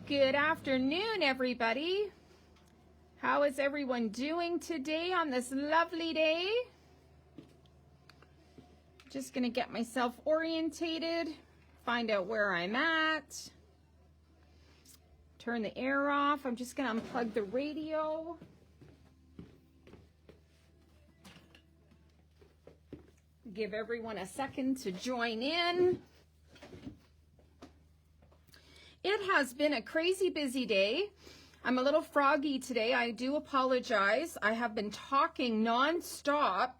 Good afternoon, everybody. How is everyone doing today on this lovely day? Just gonna get myself orientated, find out where I'm at, turn the air off. I'm just gonna unplug the radio. Give everyone a second to join in. It has been a crazy busy day. I'm a little froggy today. I do apologize. I have been talking nonstop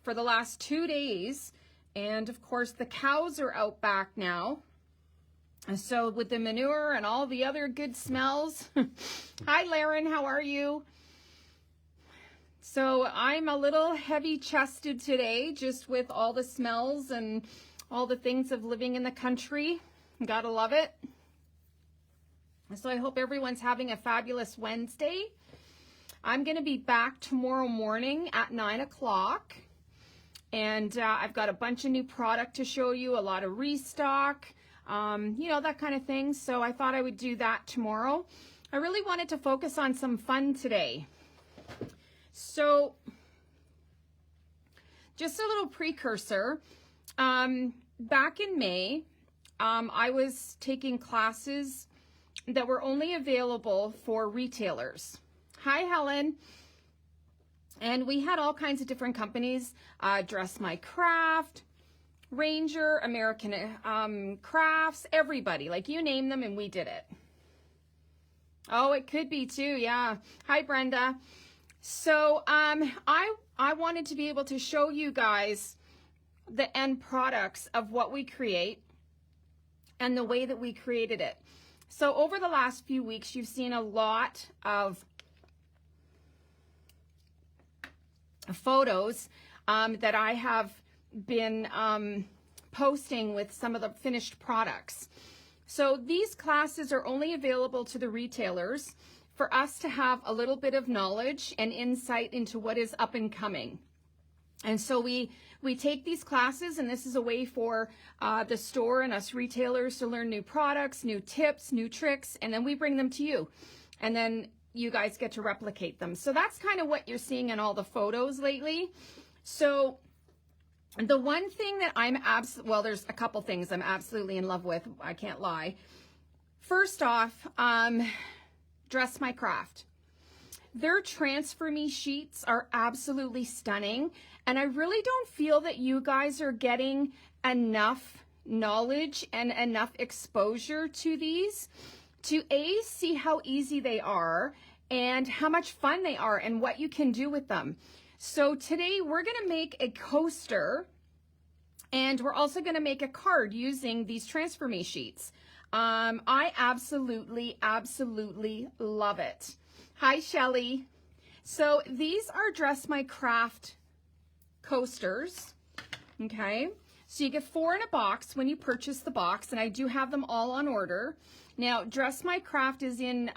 for the last 2 days. And of course, the cows are out back now. And so with the manure and all the other good smells. Hi, Laren, how are you? So I'm a little heavy chested today, just with all the smells and all the things of living in the country. Gotta love it. So I hope everyone's having a fabulous Wednesday. I'm going to be back tomorrow morning at 9 o'clock. And I've got a bunch of new product to show you, a lot of restock, that kind of thing. So I thought I would do that tomorrow. I really wanted to focus on some fun today. So just a little precursor. Back in May, I was taking classes that were only available for retailers. Hi, Helen. And we had all kinds of different companies, Dress My Craft, Ranger, American Crafts, everybody, like you name them and we did it. Oh, it could be too, yeah. Hi, Brenda. So I wanted to be able to show you guys the end products of what we create and the way that we created it. So over the last few weeks, you've seen a lot of photos that I have been posting with some of the finished products. So these classes are only available to the retailers for us to have a little bit of knowledge and insight into what is up and coming. And so we take these classes, and this is a way for the store and us retailers to learn new products, new tips, new tricks, and then we bring them to you. And then you guys get to replicate them. So that's kind of what you're seeing in all the photos lately. So the one thing that there's a couple things I'm absolutely in love with. I can't lie. First off, Dress My Craft. Their Transfer Me sheets are absolutely stunning, and I really don't feel that you guys are getting enough knowledge and enough exposure to these to see how easy they are and how much fun they are and what you can do with them. So today we're going to make a coaster, and we're also going to make a card using these Transfer Me sheets. I absolutely love it. Hi, Shelly. So these are Dress My Craft coasters, okay? So you get 4 in a box when you purchase the box, and I do have them all on order. Now, Dress My Craft is in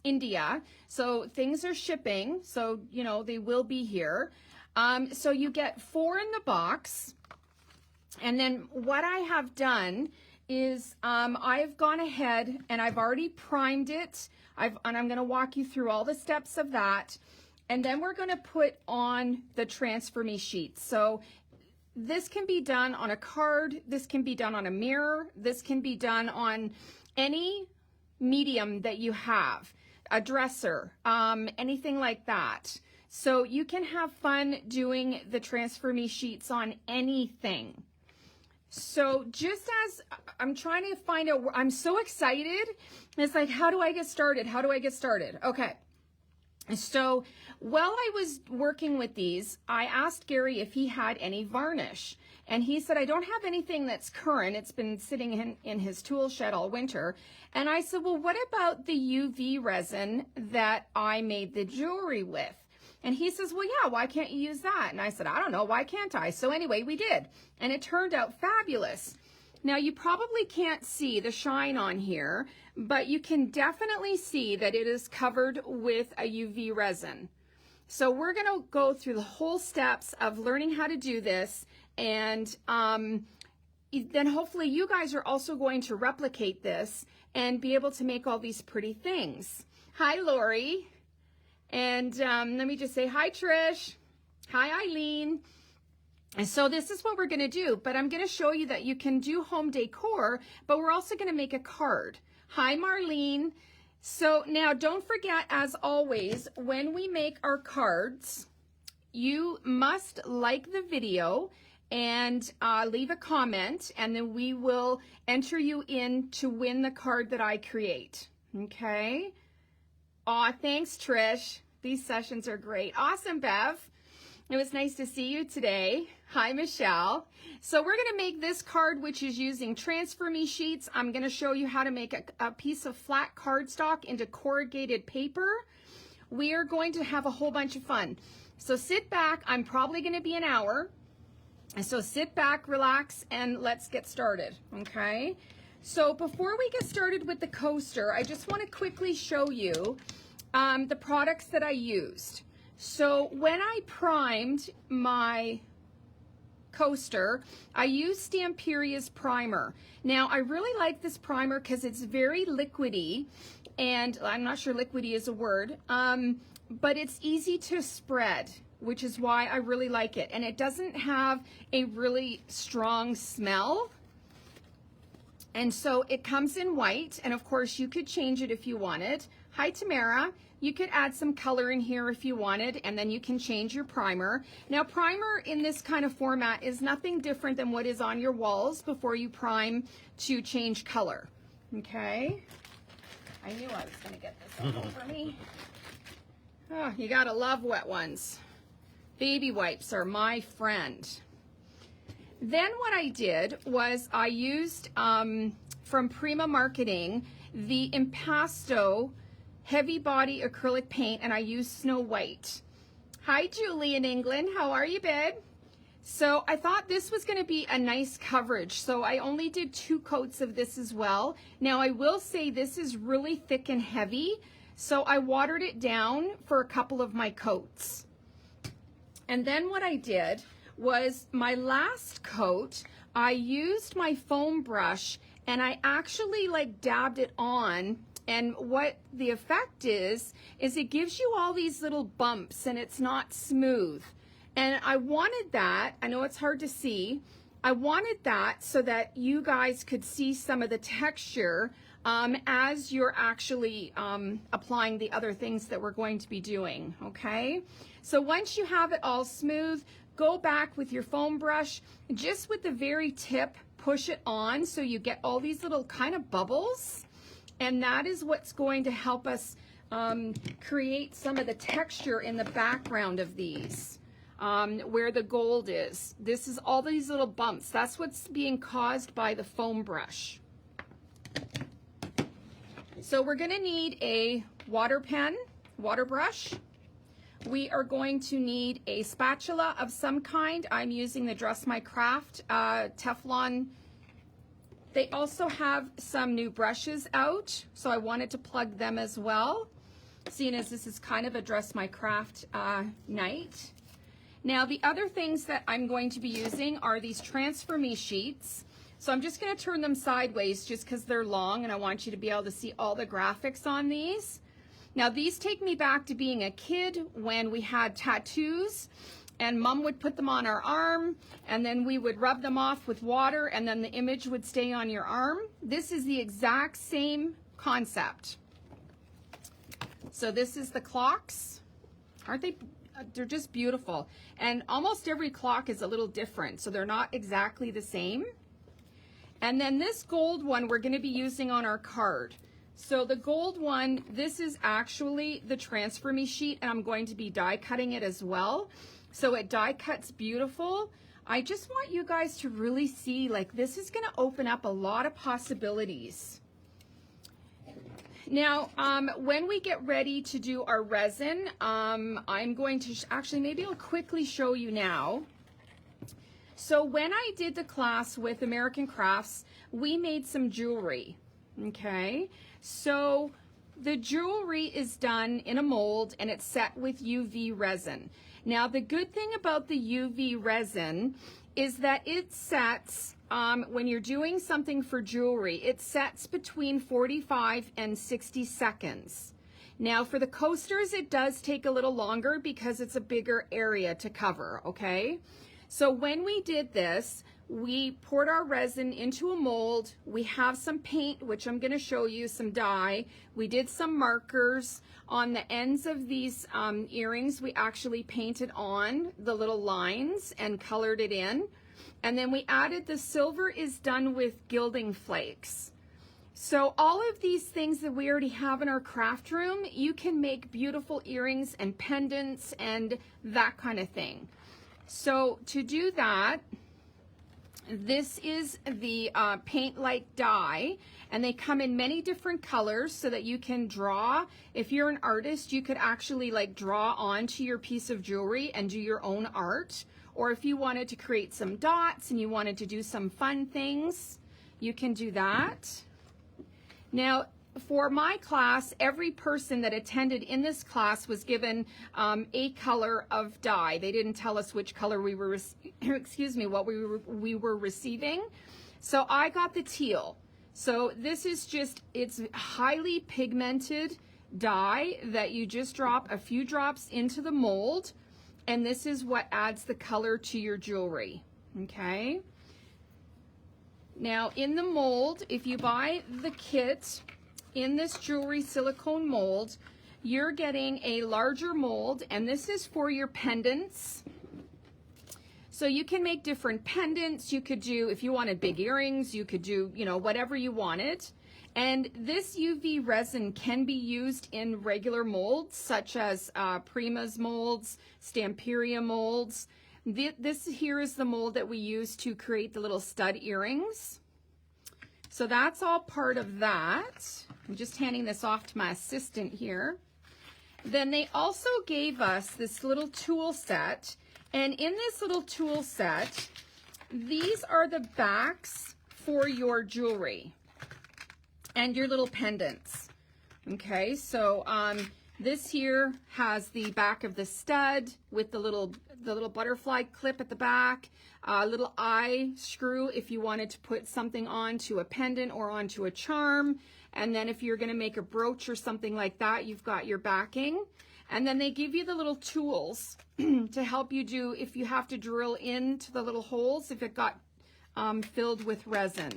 India, so things are shipping, so, they will be here. So you get 4 in the box, and then what I have done is I've gone ahead and I've already primed it. And I'm going to walk you through all the steps of that. And then we're going to put on the Transfer Me sheets. So this can be done on a card. This can be done on a mirror. This can be done on any medium that you have, a dresser, anything like that. So you can have fun doing the Transfer Me sheets on anything. So just as I'm trying to find out, I'm so excited. It's like, how do I get started? How do I get started? Okay. So while I was working with these, I asked Gary if he had any varnish. And he said, I don't have anything that's current. It's been sitting in his tool shed all winter. And I said, well, what about the UV resin that I made the jewelry with? And he says, well, yeah, why can't you use that? And I said, I don't know, why can't I? So anyway, we did. And it turned out fabulous. Now, you probably can't see the shine on here, but you can definitely see that it is covered with a UV resin. So we're going to go through the whole steps of learning how to do this. And then hopefully you guys are also going to replicate this and be able to make all these pretty things. Hi, Lori. And let me just say hi, Trish. Hi, Eileen. And so this is what we're going to do, but I'm going to show you that you can do home decor, but we're also going to make a card. Hi, Marlene. So now don't forget, as always, when we make our cards, you must like the video and leave a comment, and then we will enter you in to win the card that I create. Okay? Aw, thanks, Trish. These sessions are great. Awesome, Bev. It was nice to see you today. Hi, Michelle. So we're going to make this card, which is using Transfer Me sheets. I'm going to show you how to make a piece of flat cardstock into corrugated paper. We are going to have a whole bunch of fun. So sit back. I'm probably going to be an hour. So sit back, relax, and let's get started, okay? So before we get started with the coaster, I just want to quickly show you the products that I used. So when I primed my coaster, I used Stamperia's primer. Now, I really like this primer because it's very liquidy, and I'm not sure liquidy is a word, but it's easy to spread, which is why I really like it. And it doesn't have a really strong smell. And so it comes in white, and of course you could change it if you wanted. Hi, Tamara. You could add some color in here if you wanted, and then you can change your primer. Now, primer in this kind of format is nothing different than what is on your walls before you prime to change color. Okay? I knew I was going to get this all over me. Oh, you gotta love wet ones. Baby wipes are my friend. Then what I did was I used from Prima Marketing the Impasto heavy body acrylic paint, and I used Snow White. Hi, Julie in England. How are you, babe? So I thought this was going to be a nice coverage, so I only did 2 coats of this as well. Now I will say this is really thick and heavy, so I watered it down for a couple of my coats. And then what I did was my last coat, I used my foam brush and I actually like dabbed it on, and what the effect is it gives you all these little bumps and it's not smooth. And I wanted that, I know it's hard to see, I wanted that so that you guys could see some of the texture as you're actually applying the other things that we're going to be doing, okay? So once you have it all smooth, go back with your foam brush, just with the very tip, push it on so you get all these little kind of bubbles, and that is what's going to help us create some of the texture in the background of these, where the gold is. This is all these little bumps. That's what's being caused by the foam brush. So we're going to need a water pen, water brush. We are going to need a spatula of some kind. I'm using the Dress My Craft Teflon. They also have some new brushes out, so I wanted to plug them as well, seeing as this is kind of a Dress My Craft night. Now, the other things that I'm going to be using are these Transfer Me sheets. So I'm just going to turn them sideways just because they're long and I want you to be able to see all the graphics on these. Now, these take me back to being a kid when we had tattoos and Mom would put them on our arm and then we would rub them off with water and then the image would stay on your arm. This is the exact same concept. So this is the clocks. Aren't they? They're just beautiful. And almost every clock is a little different, so they're not exactly the same. And then this gold one we're going to be using on our card. So the gold one, this is actually the Transfer Me sheet, and I'm going to be die cutting it as well. So it die cuts beautiful. I just want you guys to really see, like, this is going to open up a lot of possibilities. Now, when we get ready to do our resin, I'm going to, actually, maybe I'll quickly show you now. So when I did the class with American Crafts, we made some jewelry, okay? So the jewelry is done in a mold and it's set with UV resin. Now, the good thing about the UV resin is that it sets when you're doing something for jewelry, it sets between 45 and 60 seconds. Now for the coasters, it does take a little longer because it's a bigger area to cover, okay? So when we did this, we poured our resin into a mold. We have some paint, which I'm going to show you, some dye. We did some markers on the ends of these earrings. We actually painted on the little lines and colored it in. And then we added the silver is done with gilding flakes. So all of these things that we already have in our craft room, you can make beautiful earrings and pendants and that kind of thing. So to do that, this is the paint like dye, and they come in many different colors so that you can draw. If you're an artist, you could actually like draw onto your piece of jewelry and do your own art. Or if you wanted to create some dots and you wanted to do some fun things, you can do that. Now, for my class, every person that attended in this class was given a color of dye. They didn't tell us which color we were, what we were receiving. So I got the teal. So this is just, it's highly pigmented dye that you just drop a few drops into the mold, and this is what adds the color to your jewelry, okay? Now in the mold, if you buy the kit in this jewelry silicone mold, you're getting a larger mold, and this is for your pendants. So you can make different pendants. You could do, if you wanted big earrings, you could do, you know, whatever you wanted. And this UV resin can be used in regular molds, such as Prima's molds, Stamperia molds. This here is the mold that we use to create the little stud earrings. So that's all part of that. I'm just handing this off to my assistant here. Then they also gave us this little tool set. And in this little tool set, these are the backs for your jewelry and your little pendants. Okay, so this here has the back of the stud with the little butterfly clip at the back, a little eye screw if you wanted to put something onto a pendant or onto a charm. And then if you're going to make a brooch or something like that, you've got your backing. And then they give you the little tools to help you do, if you have to drill into the little holes, if it got filled with resin.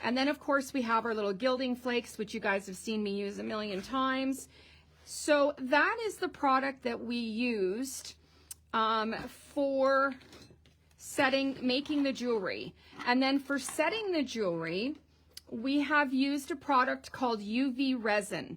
And then of course we have our little gilding flakes, which you guys have seen me use a million times. So that is the product that we used for making the jewelry. And then for setting the jewelry, we have used a product called UV resin,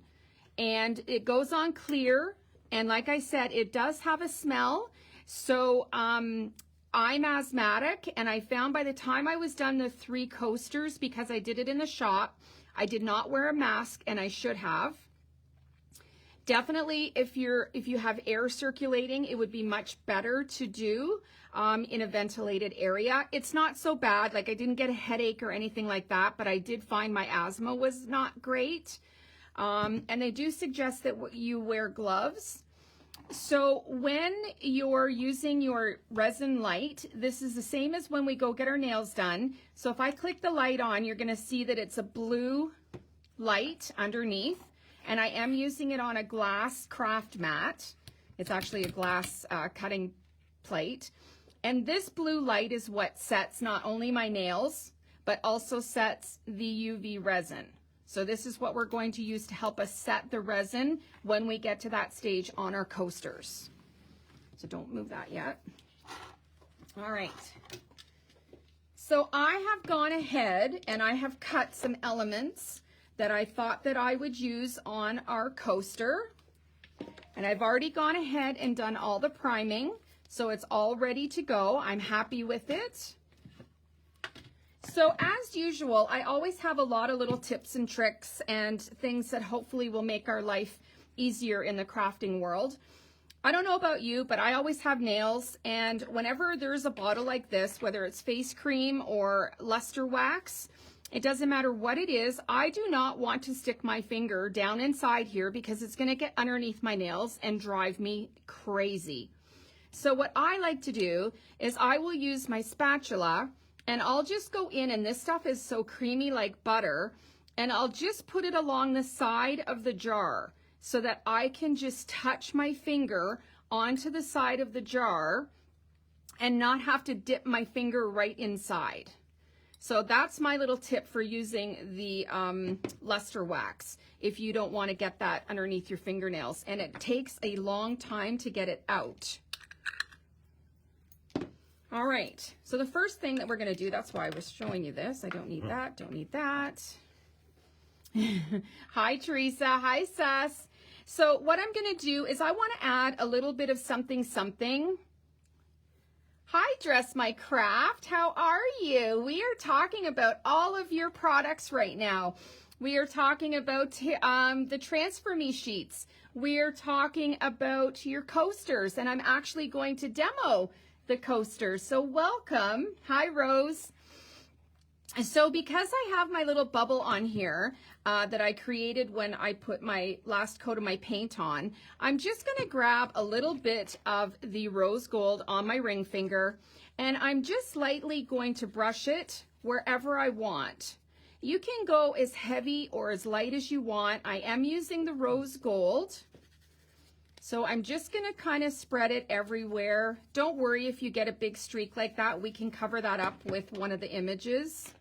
and it goes on clear. And like I said, it does have a smell. So I'm asthmatic, and I found by the time I was done the 3 coasters, because I did it in the shop, I did not wear a mask, and I should have. Definitely, if you have air circulating, it would be much better to do in a ventilated area. It's not so bad. Like, I didn't get a headache or anything like that, but I did find my asthma was not great. And they do suggest that you wear gloves. So when you're using your resin light, this is the same as when we go get our nails done. So if I click the light on, you're going to see that it's a blue light underneath. And I am using it on a glass craft mat. It's actually a glass cutting plate. And this blue light is what sets not only my nails, but also sets the UV resin. So this is what we're going to use to help us set the resin when we get to that stage on our coasters. So don't move that yet. All right. So I have gone ahead and I have cut some elements that I thought that I would use on our coaster. And I've already gone ahead and done all the priming, so it's all ready to go. I'm happy with it. So as usual, I always have a lot of little tips and tricks and things that hopefully will make our life easier in the crafting world. I don't know about you, but I always have nails, and whenever there's a bottle like this, whether it's face cream or luster wax, it doesn't matter what it is, I do not want to stick my finger down inside here because it's going to get underneath my nails and drive me crazy. So what I like to do is I will use my spatula And I'll just go in, and this stuff is so creamy like butter, and I'll just put it along the side of the jar so that I can just touch my finger onto the side of the jar and not have to dip my finger right inside. So that's my little tip for using the luster wax if you don't want to get that underneath your fingernails. And it takes a long time to get it out. All right, so the first thing that we're going to do, that's why I was showing you this. I don't need that, don't need that. Hi, Teresa. Hi, Sus. So what I'm going to do is I want to add a little bit of something, something. Hi, Dress My Craft. How are you? We are talking about all of your products right now. We are talking about the Transfer Me sheets. We are talking about your coasters, and I'm actually going to demo the coasters. So welcome. Hi, Rose. So because I have my little bubble on here that I created when I put my last coat of my paint on, I'm just going to grab a little bit of the rose gold on my ring finger, and I'm just lightly going to brush it wherever I want. You can go as heavy or as light as you want. I am using the rose gold, so I'm just going to kind of spread it everywhere. Don't worry if you get a big streak like that. We can cover that up with one of the images.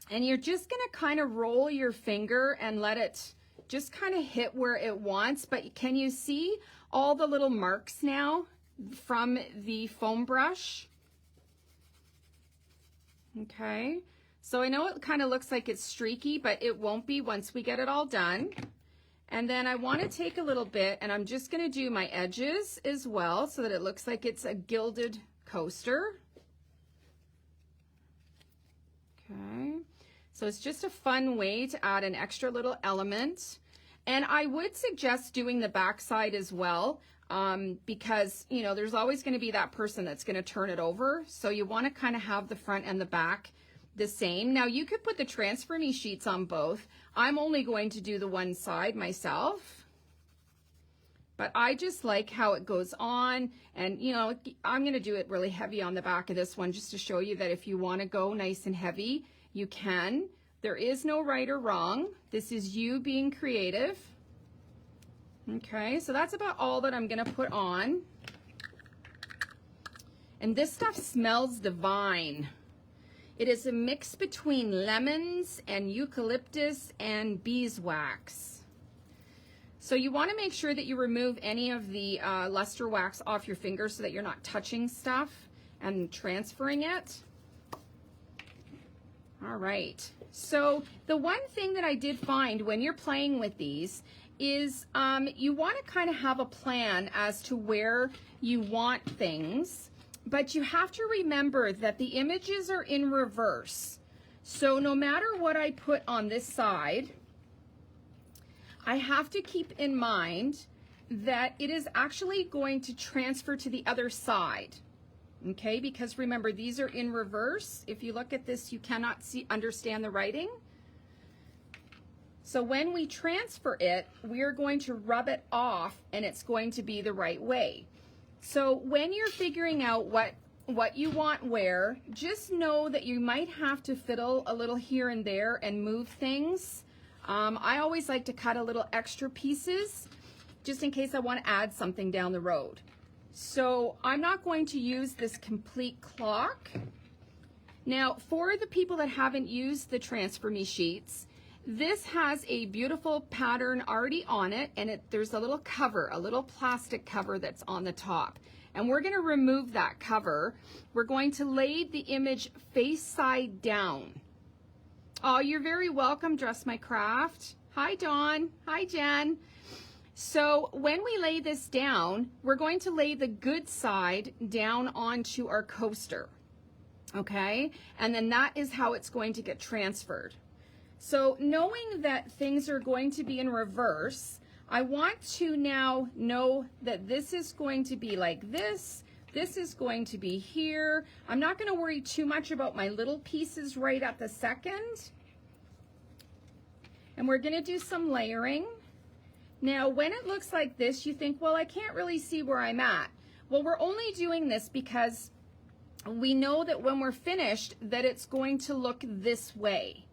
And you're just going to kind of roll your finger and let it just kind of hit where it wants. But can you see all the little marks now from the foam brush? Okay, so I know it kind of looks like it's streaky, but it won't be once we get it all done. And then I want to take a little bit, and I'm just going to do my edges as well so that it looks like it's a gilded coaster. Okay, so it's just a fun way to add an extra little element. And I would suggest doing the back side as well, because, you know, there's always going to be that person that's going to turn it over. So you want to kind of have the front and the back the same. Now you could put the Transfer Me sheets on both. I'm only going to do the one side myself, but I just like how it goes on. And, you know, I'm going to do it really heavy on the back of this one just to show you that if you want to go nice and heavy, you can. There is no right or wrong. This is you being creative. Okay, so that's about all that I'm going to put on. And this stuff smells divine. It is a mix between lemons and eucalyptus and beeswax. So you want to make sure that you remove any of the luster wax off your fingers so that you're not touching stuff and transferring it. All right, so the one thing that I did find when you're playing with these is you want to kind of have a plan as to where you want things, but you have to remember that the images are in reverse. So no matter what I put on this side, I have to keep in mind that it is actually going to transfer to the other side. Okay, because remember, these are in reverse. If you look at this, you cannot understand the writing. So when we transfer it, we're going to rub it off and it's going to be the right way. So when you're figuring out what you want where, just know that you might have to fiddle a little here and there and move things. I always like to cut a little extra pieces just in case I want to add something down the road. So I'm not going to use this complete clock. Now, for the people that haven't used the Transfer Me sheets, this has a beautiful pattern already on it, and there's a little cover, a little plastic cover that's on the top. And we're going to remove that cover. We're going to lay the image face side down. Oh, you're very welcome, Dress My Craft. Hi, Dawn. Hi, Jen. So when we lay this down, we're going to lay the good side down onto our coaster, okay? And then that is how it's going to get transferred. So knowing that things are going to be in reverse, I want to now know that this is going to be like this. This is going to be here. I'm not going to worry too much about my little pieces right at the second. And we're going to do some layering. Now, when it looks like this, you think, well, I can't really see where I'm at. Well, we're only doing this because we know that when we're finished that it's going to look this way.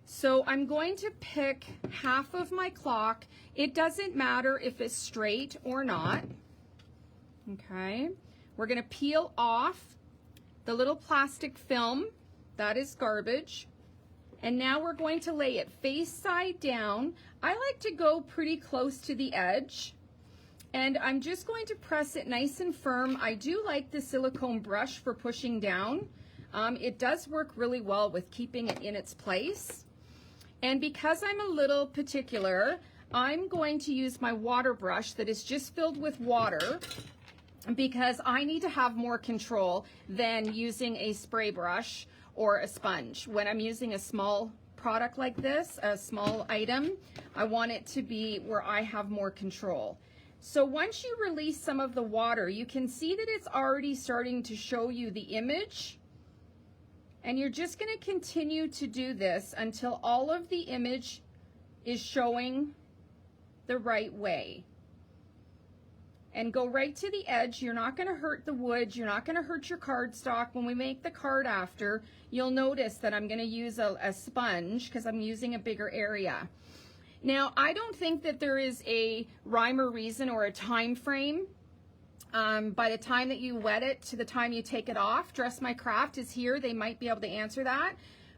So I'm going to pick half of my clock. It doesn't matter if it's straight or not. Okay, we're going to peel off the little plastic film. That is garbage. And now we're going to lay it face side down. I like to go pretty close to the edge. And I'm just going to press it nice and firm. I do like the silicone brush for pushing down. It does work really well with keeping it in its place. And because I'm a little particular, I'm going to use my water brush that is just filled with water, because I need to have more control than using a spray brush or a sponge. When I'm using a small product like this, a small item, I want it to be where I have more control. So once you release some of the water, you can see that it's already starting to show you the image. And you're just going to continue to do this until all of the image is showing the right way. And go right to the edge. You're not going to hurt the wood. You're not going to hurt your cardstock. When we make the card after, you'll notice that I'm going to use a sponge because I'm using a bigger area. Now, I don't think that there is a rhyme or reason or a time frame. By the time that you wet it to the time you take it off. Dress My Craft is here. They might be able to answer that.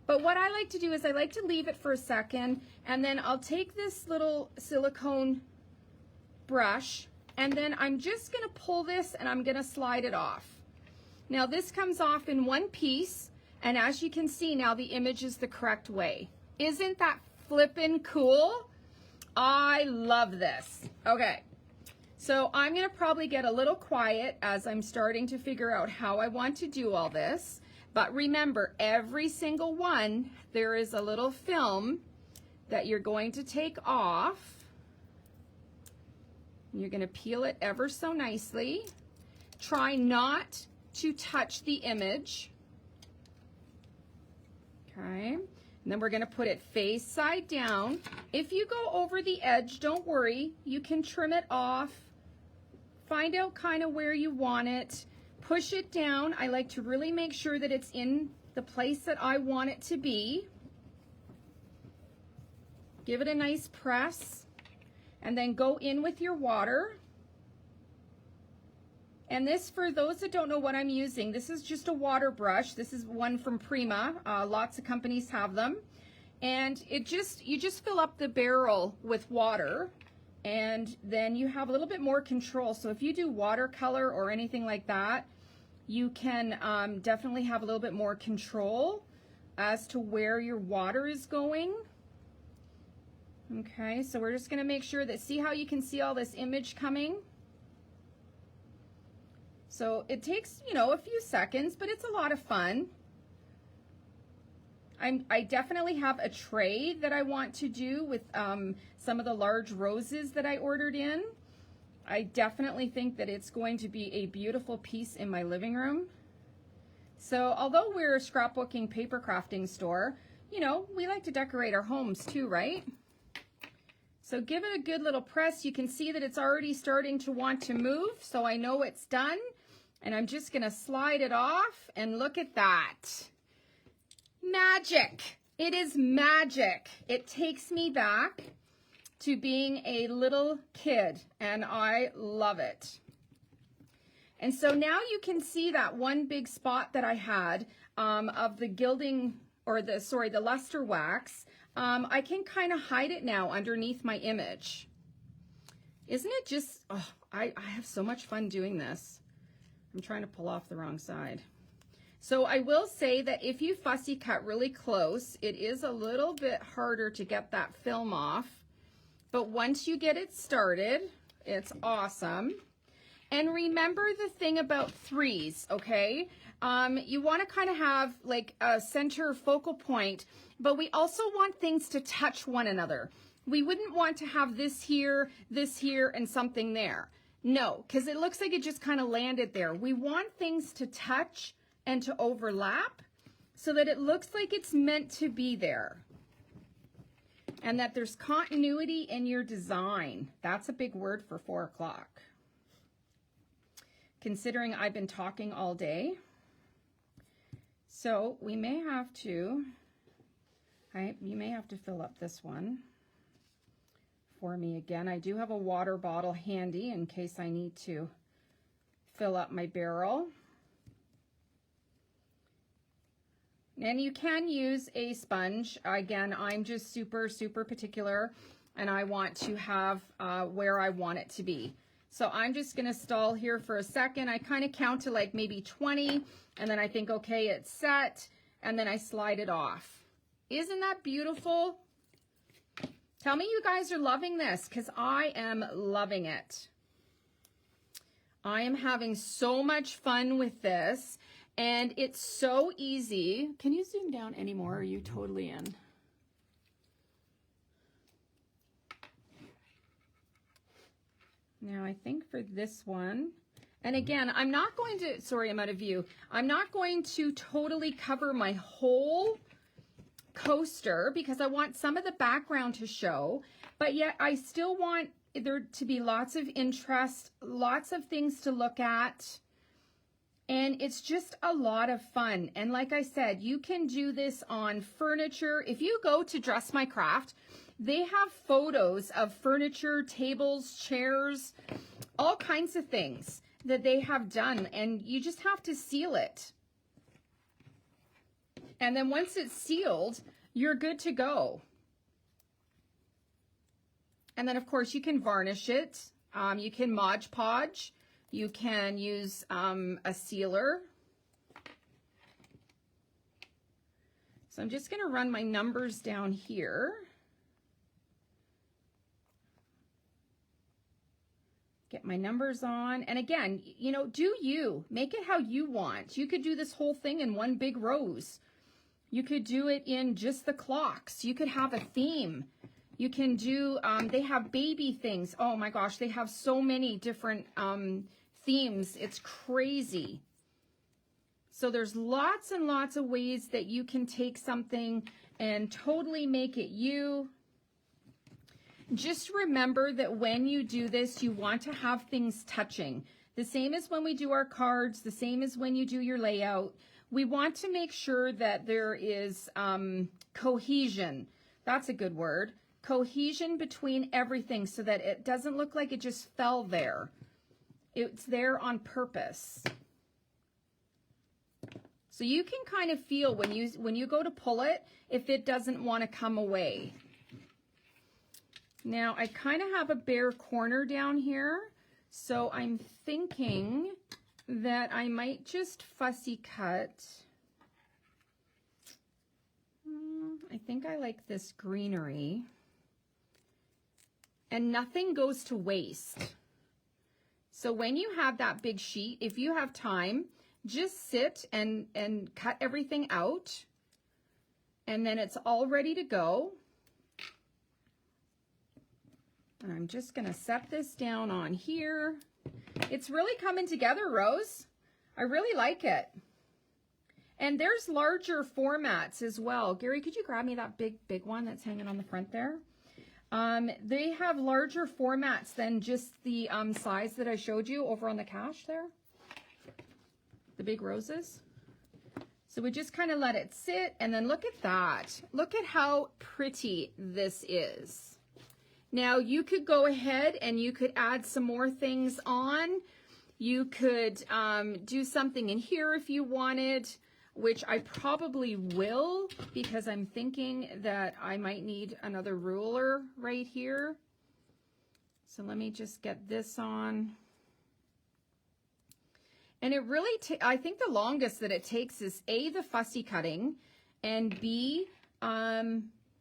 But what I like to do is I like to leave it for a second, and then I'll take this little silicone brush, and then I'm just going to pull this and I'm going to slide it off. Now this comes off in one piece, and as you can see now the image is the correct way. Isn't that flippin' cool? I love this. Okay. So I'm going to probably get a little quiet as I'm starting to figure out how I want to do all this. But remember, every single one, there is a little film that you're going to take off. You're going to peel it ever so nicely. Try not to touch the image. Okay. And then we're going to put it face side down. If you go over the edge, don't worry. You can trim it off. Find out kind of where you want it. Push it down. I like to really make sure that it's in the place that I want it to be. Give it a nice press. And then go in with your water. And this, for those that don't know what I'm using, this is just a water brush. This is one from Prima. Lots of companies have them. And you just fill up the barrel with water. And then you have a little bit more control. So if you do watercolor or anything like that, you can definitely have a little bit more control as to where your water is going. Okay, so we're just going to make sure that, see how you can see all this image coming? So it takes, you know, a few seconds, but it's a lot of fun. I definitely have a tray that I want to do with some of the large roses that I ordered in. I definitely think that it's going to be a beautiful piece in my living room. So although we're a scrapbooking paper crafting store, you know, we like to decorate our homes too, right? So give it a good little press. You can see that it's already starting to want to move, so I know it's done. And I'm just going to slide it off, and look at that. Magic. It is magic. It takes me back to being a little kid, and I love it. And so now you can see that one big spot that I had of the gilding, or the luster wax. I can kind of hide it now underneath my image. Isn't it just, oh, I have so much fun doing this. I'm trying to pull off the wrong side. So I will say that if you fussy cut really close, it is a little bit harder to get that film off. But once you get it started, it's awesome. And remember the thing about threes, okay? You want to kind of have like a center focal point, but we also want things to touch one another. We wouldn't want to have this here, and something there. No, because it looks like it just kind of landed there. We want things to touch and to overlap so that it looks like it's meant to be there. And that there's continuity in your design. That's a big word for 4 o'clock. Considering I've been talking all day. So we may have to, you may have to fill up this one for me again. I do have a water bottle handy in case I need to fill up my barrel. And you can use a sponge. Again, I'm just super particular, and I want to have where I want it to be. So I'm just gonna stall here for a second. I kind of count to like maybe 20, and then I think, okay, it's set, and then I slide it off. Isn't that beautiful? Tell me you guys are loving this, because I am loving it. I am having so much fun with this, and it's so easy. Can you zoom down anymore? Are you totally in? Now I think for this one, and again, I'm not going to, sorry, I'm out of view. I'm not going to totally cover my whole coaster because I want some of the background to show, but yet I still want there to be lots of interest, lots of things to look at, and it's just a lot of fun. And like I said, you can do this on furniture. If you go to Dress My Craft, they have photos of furniture, tables, chairs, all kinds of things that they have done, and you just have to seal it. And then once it's sealed, you're good to go. And then of course you can varnish it. You can Mod Podge. You can use a sealer. So I'm just gonna run my numbers down here. Get my numbers on. And again, you know, do you. Make it how you want. You could do this whole thing in one big rose. You could do it in just the clocks. You could have a theme. You can do, they have baby things. Oh my gosh, they have so many different themes. It's crazy. So there's lots and lots of ways that you can take something and totally make it you. Just remember that when you do this, you want to have things touching. The same as when we do our cards, the same as when you do your layout. We want to make sure that there is cohesion. That's a good word. Cohesion between everything so that it doesn't look like it just fell there. It's there on purpose. So you can kind of feel when you go to pull it, if it doesn't want to come away. Now I kind of have a bare corner down here, so I'm thinking that I might just fussy cut. I think I like this greenery. And nothing goes to waste. So when you have that big sheet, if you have time, just sit and cut everything out, and then it's all ready to go. And I'm just gonna set this down on here. It's really coming together, Rose. I really like it. And there's larger formats as well. Gary, could you grab me that big one that's hanging on the front there? They have larger formats than just the size that I showed you over on the cache there. The big roses. So we just kind of let it sit, and then look at that. Look at how pretty this is. Now you could go ahead and you could add some more things on. You could do something in here if you wanted, which I probably will, because I'm thinking that I might need another ruler right here. So let me just get this on. And it really, I think the longest that it takes is A, the fussy cutting, and B,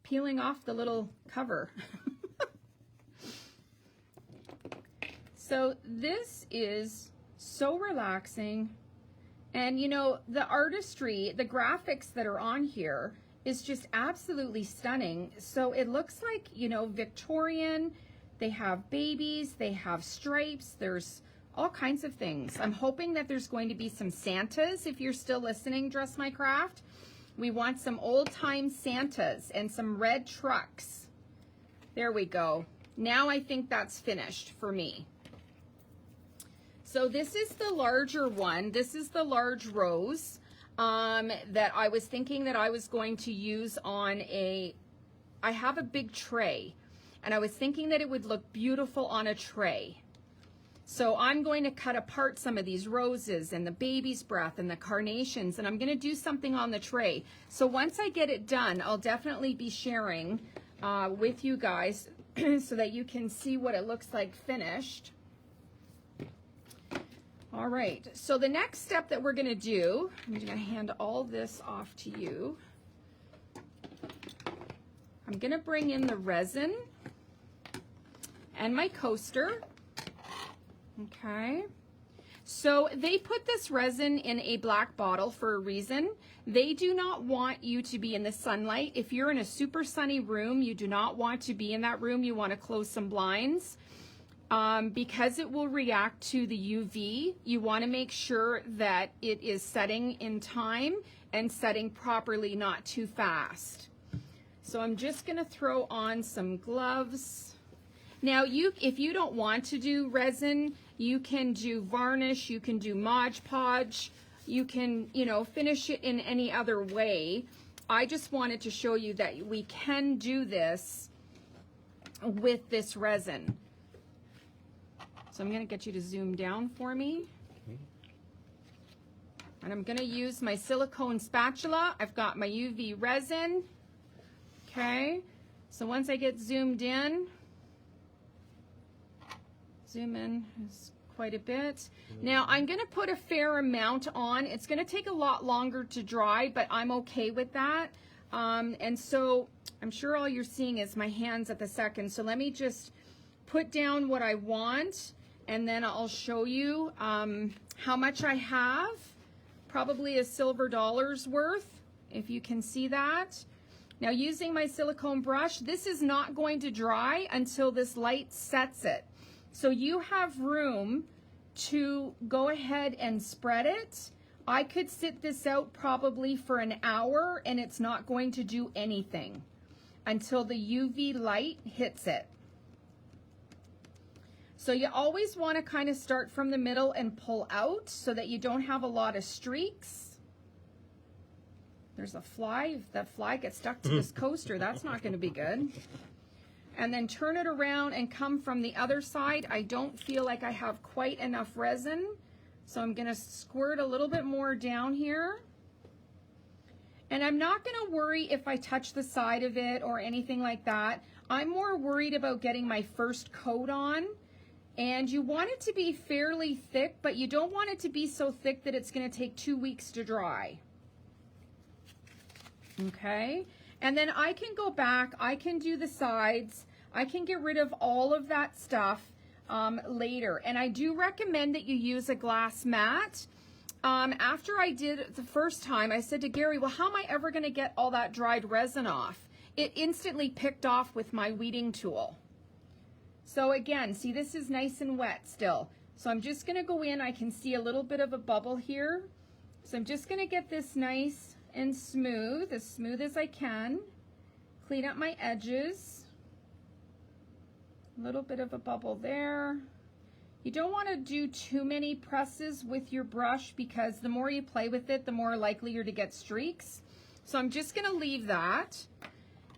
peeling off the little cover. So this is so relaxing. And you know, the artistry, the graphics that are on here is just absolutely stunning. So it looks like, you know, Victorian. They have babies, they have stripes, there's all kinds of things. I'm hoping that there's going to be some Santas. If you're still listening, Dress My Craft, we want some old-time Santas and some red trucks. There we go. Now I think that's finished for me. So this is the larger one. This is the large rose. that I was thinking that I was going to use on I have a big tray, and I was thinking that it would look beautiful on a tray. So I'm going to cut apart some of these roses and the baby's breath and the carnations, and I'm going to do something on the tray. So once I get it done, I'll definitely be sharing with you guys so that you can see what it looks like finished. All right, so the next step that we're going to do, I'm going to hand all this off to you. I'm going to bring in the resin and my coaster. Okay, so they put this resin in a black bottle for a reason. They do not want you to be in the sunlight. If you're in a super sunny room, you do not want to be in that room. You want to close some blinds because it will react to the UV. You want to make sure that it is setting in time and setting properly, not too fast. So I'm just going to throw on some gloves. Now, if you don't want to do resin, you can do varnish, you can do Mod Podge, you can, finish it in any other way. I just wanted to show you that we can do this with this resin. So I'm going to get you to zoom down for me. Okay. And I'm going to use my silicone spatula. I've got my UV resin. Okay, so once I get zoomed in, zoom in is quite a bit. Now I'm going to put a fair amount on. It's going to take a lot longer to dry, but I'm okay with that. And so I'm sure all you're seeing is my hands at the second. So let me just put down what I want, and then I'll show you how much I have. Probably a silver dollar's worth, if you can see that. Now, using my silicone brush, this is not going to dry until this light sets it. So you have room to go ahead and spread it. I could sit this out probably for an hour and it's not going to do anything until the UV light hits it. So you always want to kind of start from the middle and pull out so that you don't have a lot of streaks. There's a fly. If that fly gets stuck to this coaster, that's not going to be good. And then turn it around and come from the other side. I don't feel like I have quite enough resin, so I'm going to squirt a little bit more down here. And I'm not going to worry if I touch the side of it or anything like that. I'm more worried about getting my first coat on. And you want it to be fairly thick, but you don't want it to be so thick that it's going to take 2 weeks to dry. Okay, and then I can go back, I can do the sides, I can get rid of all of that stuff later. And I do recommend that you use a glass mat. After I did it the first time, I said to Gary, well, how am I ever going to get all that dried resin off? It instantly picked off with my weeding tool. So again, see, this is nice and wet still. So I'm just going to go in, I can see a little bit of a bubble here. So I'm just going to get this nice and smooth as I can. Clean up my edges. A little bit of a bubble there. You don't want to do too many presses with your brush because the more you play with it, the more likely you're to get streaks. So I'm just going to leave that.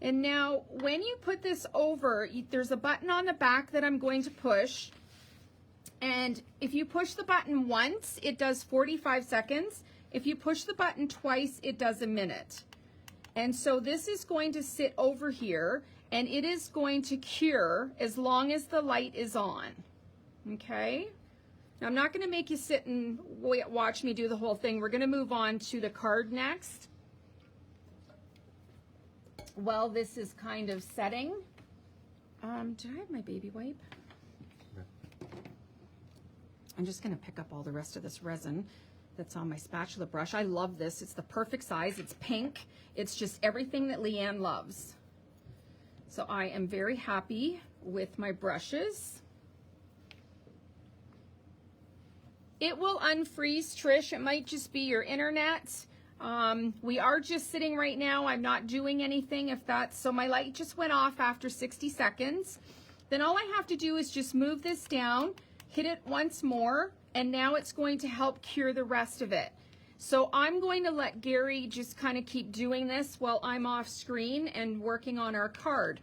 And now when you put this over, there's a button on the back that I'm going to push. And if you push the button once, it does 45 seconds. If you push the button twice, it does a minute. And so this is going to sit over here and it is going to cure as long as the light is on. Okay? Now I'm not going to make you sit and watch me do the whole thing. We're going to move on to the card next. Well, this is kind of setting. Do I have my baby wipe? I'm just going to pick up all the rest of this resin that's on my spatula brush. I love this. It's the perfect size. It's pink. It's just everything that Leanne loves. So I am very happy with my brushes. It will unfreeze, Trish. It might just be your internet. We are just sitting right now. I'm not doing anything if that's, so my light just went off after 60 seconds. Then all I have to do is just move this down, hit it once more, and now it's going to help cure the rest of it. So I'm going to let Gary just kind of keep doing this while I'm off screen and working on our card.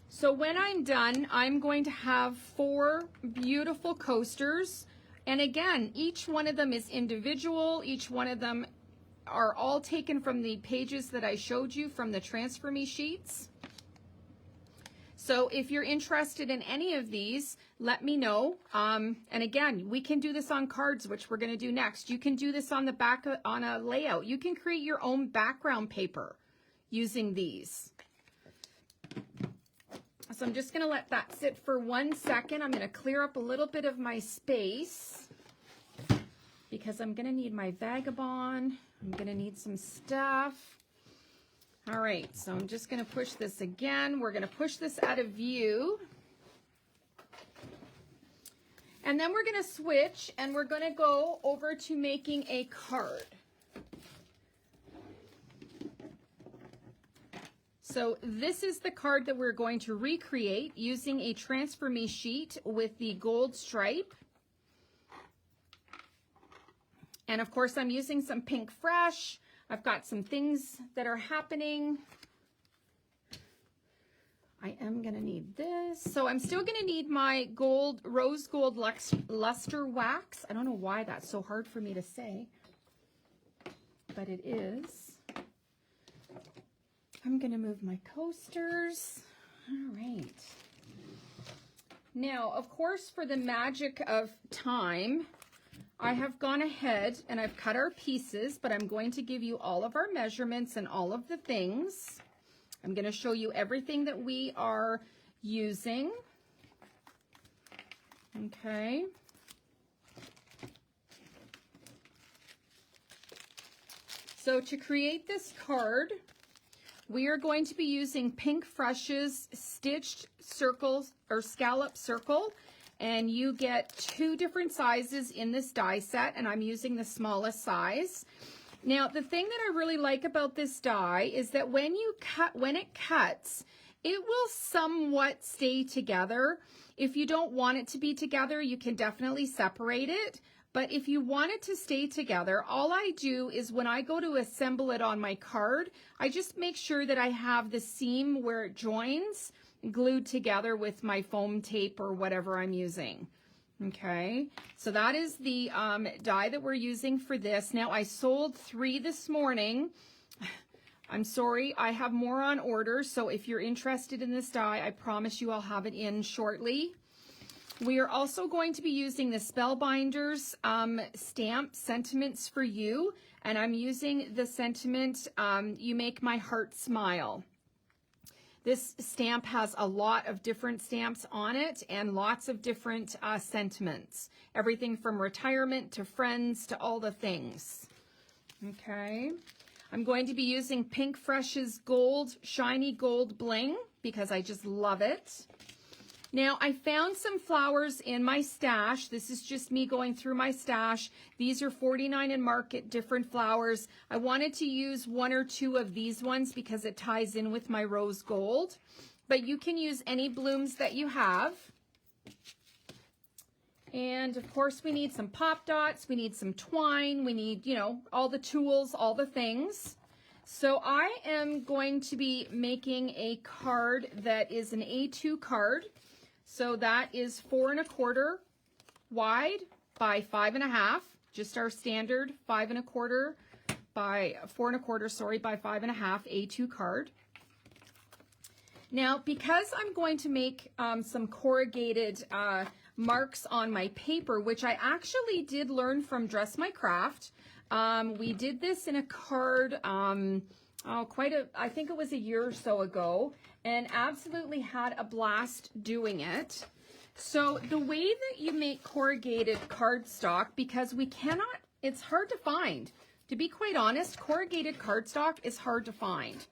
So when I'm done, I'm going to have 4 beautiful coasters. And again, each one of them is individual. Each one of them are all taken from the pages that I showed you from the Transfer Me sheets. So if you're interested in any of these, let me know. And again, we can do this on cards, which we're going to do next. You can do this on the back on a layout. You can create your own background paper using these. So I'm just going to let that sit for 1 second. I'm going to clear up a little bit of my space because I'm going to need my Vagabond. I'm going to need some stuff. All right, so I'm just going to push this again. We're going to push this out of view. And then we're going to switch and we're going to go over to making a card. So this is the card that we're going to recreate using a Transfer Me sheet with the gold stripe. And of course, I'm using some Pink Fresh. I've got some things that are happening. I am going to need this. So I'm still going to need my gold, rose gold luster wax. I don't know why that's so hard for me to say, but it is. I'm going to move my coasters. All right. Now, of course, for the magic of time, I have gone ahead and I've cut our pieces, but I'm going to give you all of our measurements and all of the things. I'm going to show you everything that we are using. Okay. So to create this card, we are going to be using Pink Fresh's Stitched Circles or Scallop Circle, and you get 2 different sizes in this die set, and I'm using the smallest size. Now, the thing that I really like about this die is that when it cuts, it will somewhat stay together. If you don't want it to be together, you can definitely separate it. But if you want it to stay together, all I do is when I go to assemble it on my card, I just make sure that I have the seam where it joins glued together with my foam tape or whatever I'm using. Okay, so that is the die that we're using for this. Now, I sold 3 this morning. I'm sorry, I have more on order, so if you're interested in this die, I promise you I'll have it in shortly. We are also going to be using the Spellbinders stamp, Sentiments for You, and I'm using the sentiment, You Make My Heart Smile. This stamp has a lot of different stamps on it and lots of different sentiments. Everything from retirement to friends to all the things. Okay. I'm going to be using Pink Fresh's gold, shiny gold bling because I just love it. Now, I found some flowers in my stash. This is just me going through my stash. These are 49 in Market, different flowers. I wanted to use 1 or 2 of these ones because it ties in with my rose gold. But you can use any blooms that you have. And of course, we need some pop dots. We need some twine. We need, you know, all the tools, all the things. So I am going to be making a card that is an A2 card. So that is 4 1/4 wide by 5 1/2, just our standard 5 1/4 by 4 1/4, sorry, by 5 1/2 A2 card. Now, because I'm going to make some corrugated marks on my paper, which I actually did learn from Dress My Craft. We did this in a card, I think it was a year or so ago, and absolutely had a blast doing it. So the way that you make corrugated cardstock, because we cannot, it's hard to find. To be quite honest, corrugated cardstock is hard to find.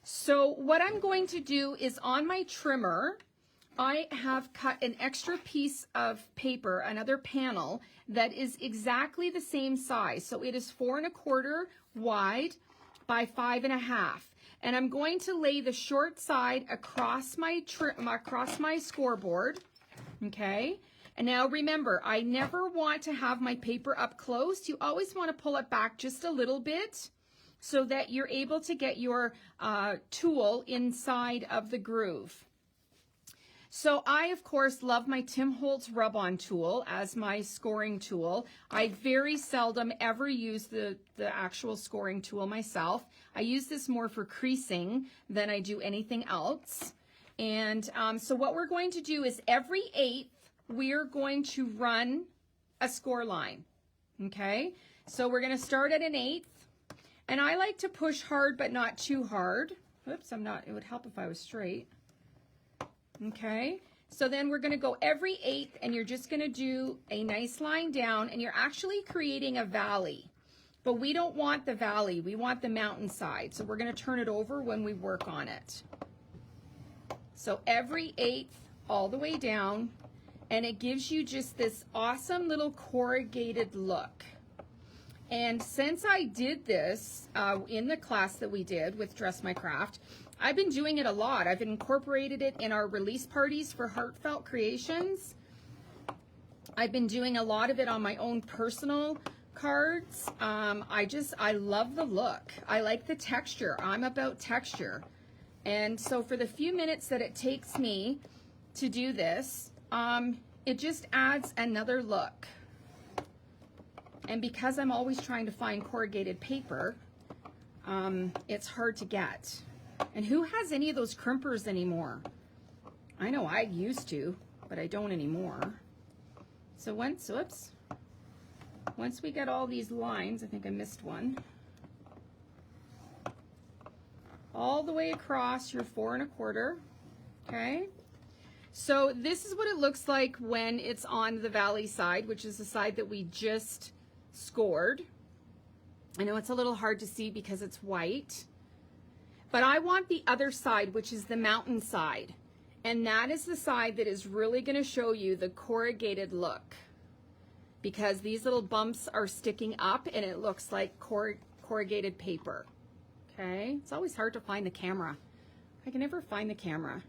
So what I'm going to do is on my trimmer, I have cut an extra piece of paper, another panel, that is exactly the same size. So it is 4 1/4 wide by 5 1/2. And I'm going to lay the short side across my scoreboard, okay? And now remember, I never want to have my paper up close. You always want to pull it back just a little bit so that you're able to get your tool inside of the groove. So I, of course, love my Tim Holtz rub-on tool as my scoring tool. I very seldom ever use the actual scoring tool myself. I use this more for creasing than I do anything else. And so what we're going to do is every eighth, we're going to run a score line, okay? So we're gonna start at an eighth, and I like to push hard, but not too hard. Oops, I'm not, it would help if I was straight. Okay, so then we're gonna go every eighth, and you're just gonna do a nice line down, and you're actually creating a valley. But we don't want the valley, we want the mountainside. So we're gonna turn it over when we work on it. So every eighth all the way down, and it gives you just this awesome little corrugated look. And since I did this in the class that we did with Dress My Craft, I've been doing it a lot. I've incorporated it in our release parties for Heartfelt Creations. I've been doing a lot of it on my own personal cards. I love the look. I like the texture. I'm about texture. And so for the few minutes that it takes me to do this, it just adds another look. And because I'm always trying to find corrugated paper, it's hard to get. And who has any of those crimpers anymore? I know I used to, but I don't anymore. So once we get all these lines, I think I missed one, all the way across your 4 1/4, okay? So this is what it looks like when it's on the valley side, which is the side that we just scored. I know it's a little hard to see because it's white, but I want the other side, which is the mountain side. And that is the side that is really going to show you the corrugated look, because these little bumps are sticking up and it looks like corrugated paper. Okay, it's always hard to find the camera. I can never find the camera.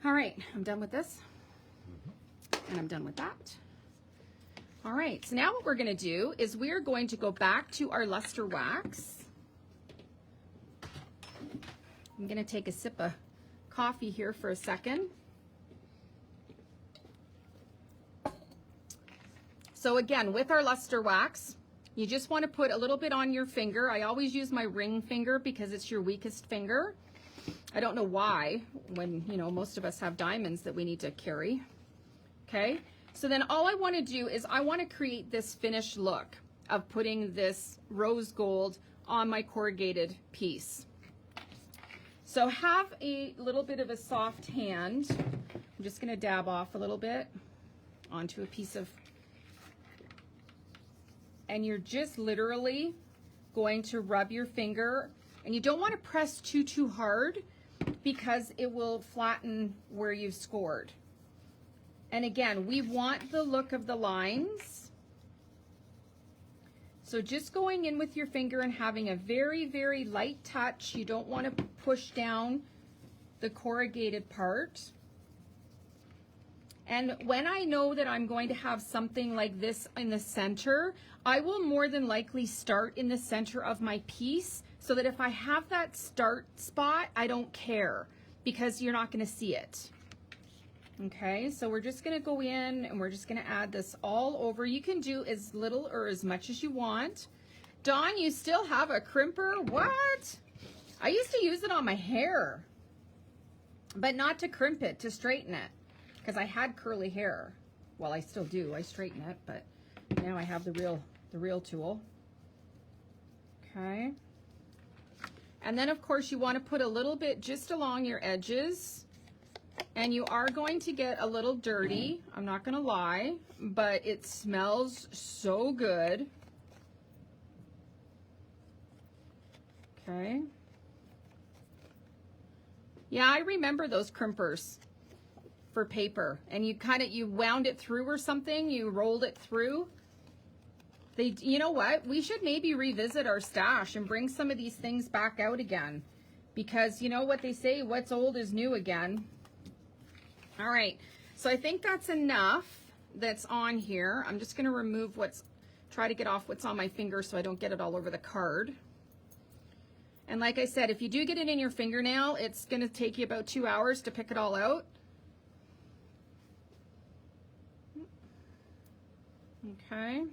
All right, I'm done with this. And I'm done with that. All right, so now what we're gonna do is we're going to go back to our luster wax. I'm gonna take a sip of coffee here for a second. So again, with our luster wax, you just want to put a little bit on your finger. I always use my ring finger because it's your weakest finger. I don't know why, when, you know, most of us have diamonds that we need to carry. Okay, so then all I want to do is I want to create this finished look of putting this rose gold on my corrugated piece. So have a little bit of a soft hand. I'm just going to dab off a little bit onto a piece of, and you're just literally going to rub your finger, and you don't want to press too hard because it will flatten where you've scored. And again, we want the look of the lines. So just going in with your finger and having a very, very light touch. You don't want to push down the corrugated part. And when I know that I'm going to have something like this in the center, I will more than likely start in the center of my piece so that if I have that start spot, I don't care because you're not going to see it. Okay, so we're just going to go in and we're just going to add this all over. You can do as little or as much as you want. Dawn, you still have a crimper? What? I used to use it on my hair, but not to crimp it, to straighten it, because I had curly hair. Well, I still do. I straighten it, but now I have the real tool. Okay. And then of course you want to put a little bit just along your edges, and you are going to get a little dirty, I'm not going to lie, but it smells so good. Okay. Yeah, I remember those crimpers for paper, and you wound it through or something, you rolled it through. You know what? We should maybe revisit our stash and bring some of these things back out again, because you know what they say, what's old is new again. All right, So I think that's enough that's on here. I'm just going to remove try to get off what's on my finger so I don't get it all over the card. And like I said, if you do get it in your fingernail, it's going to take you about 2 hours to pick it all out. Okay.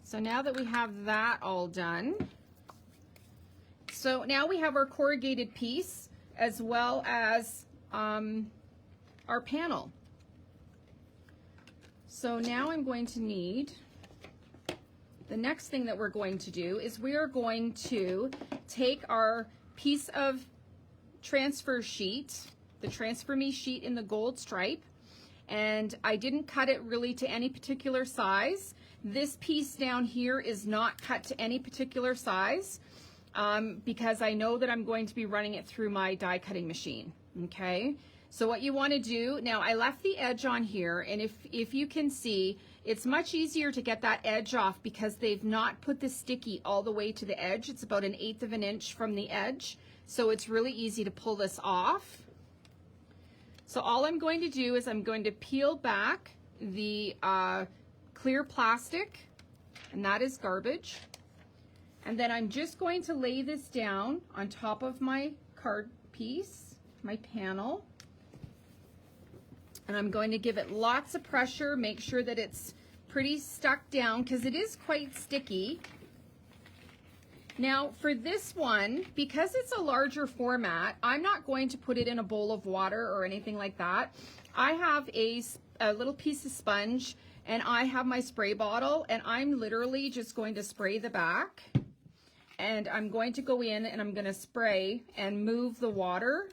So now that we have that all done, so now we have our corrugated piece as well as our panel. So now I'm going to need, the next thing that we're going to do is we are going to take our piece of transfer sheet, the Transfer Me sheet in the gold stripe, and I didn't cut it really to any particular size. This piece down here is not cut to any particular size because I know that I'm going to be running it through my die cutting machine, okay? So what you want to do, now I left the edge on here, and if you can see, it's much easier to get that edge off because they've not put the sticky all the way to the edge. It's about 1/8 of an inch from the edge, so it's really easy to pull this off. So all I'm going to do is I'm going to peel back the clear plastic, and that is garbage. And then I'm just going to lay this down on top of my card piece, my panel. And I'm going to give it lots of pressure, make sure that it's pretty stuck down because it is quite sticky. Now for this one, because it's a larger format, I'm not going to put it in a bowl of water or anything like that. I have a little piece of sponge and I have my spray bottle, and I'm literally just going to spray the back, and I'm going to go in and I'm going to spray and move the water.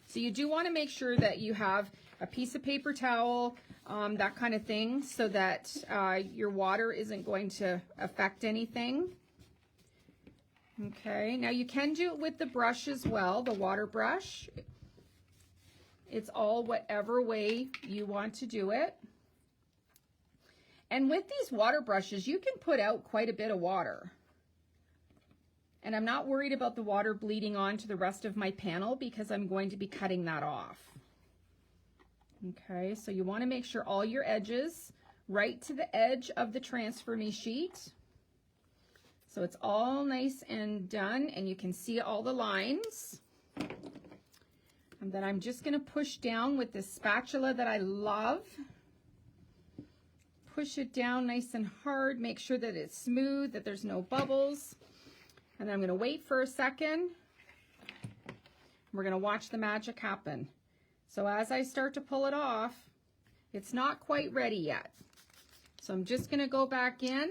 So you do want to make sure that you have a piece of paper towel, that kind of thing, so that your water isn't going to affect anything. Okay, now you can do it with the brush as well, the water brush. It's all whatever way you want to do it. And with these water brushes, you can put out quite a bit of water. And I'm not worried about the water bleeding onto the rest of my panel because I'm going to be cutting that off. Okay, so you want to make sure all your edges right to the edge of the Transfer Me sheet. So it's all nice and done, and you can see all the lines. And then I'm just going to push down with this spatula that I love. Push it down nice and hard, make sure that it's smooth, that there's no bubbles. And then I'm going to wait for a second. We're going to watch the magic happen. So as I start to pull it off, it's not quite ready yet. So I'm just going to go back in.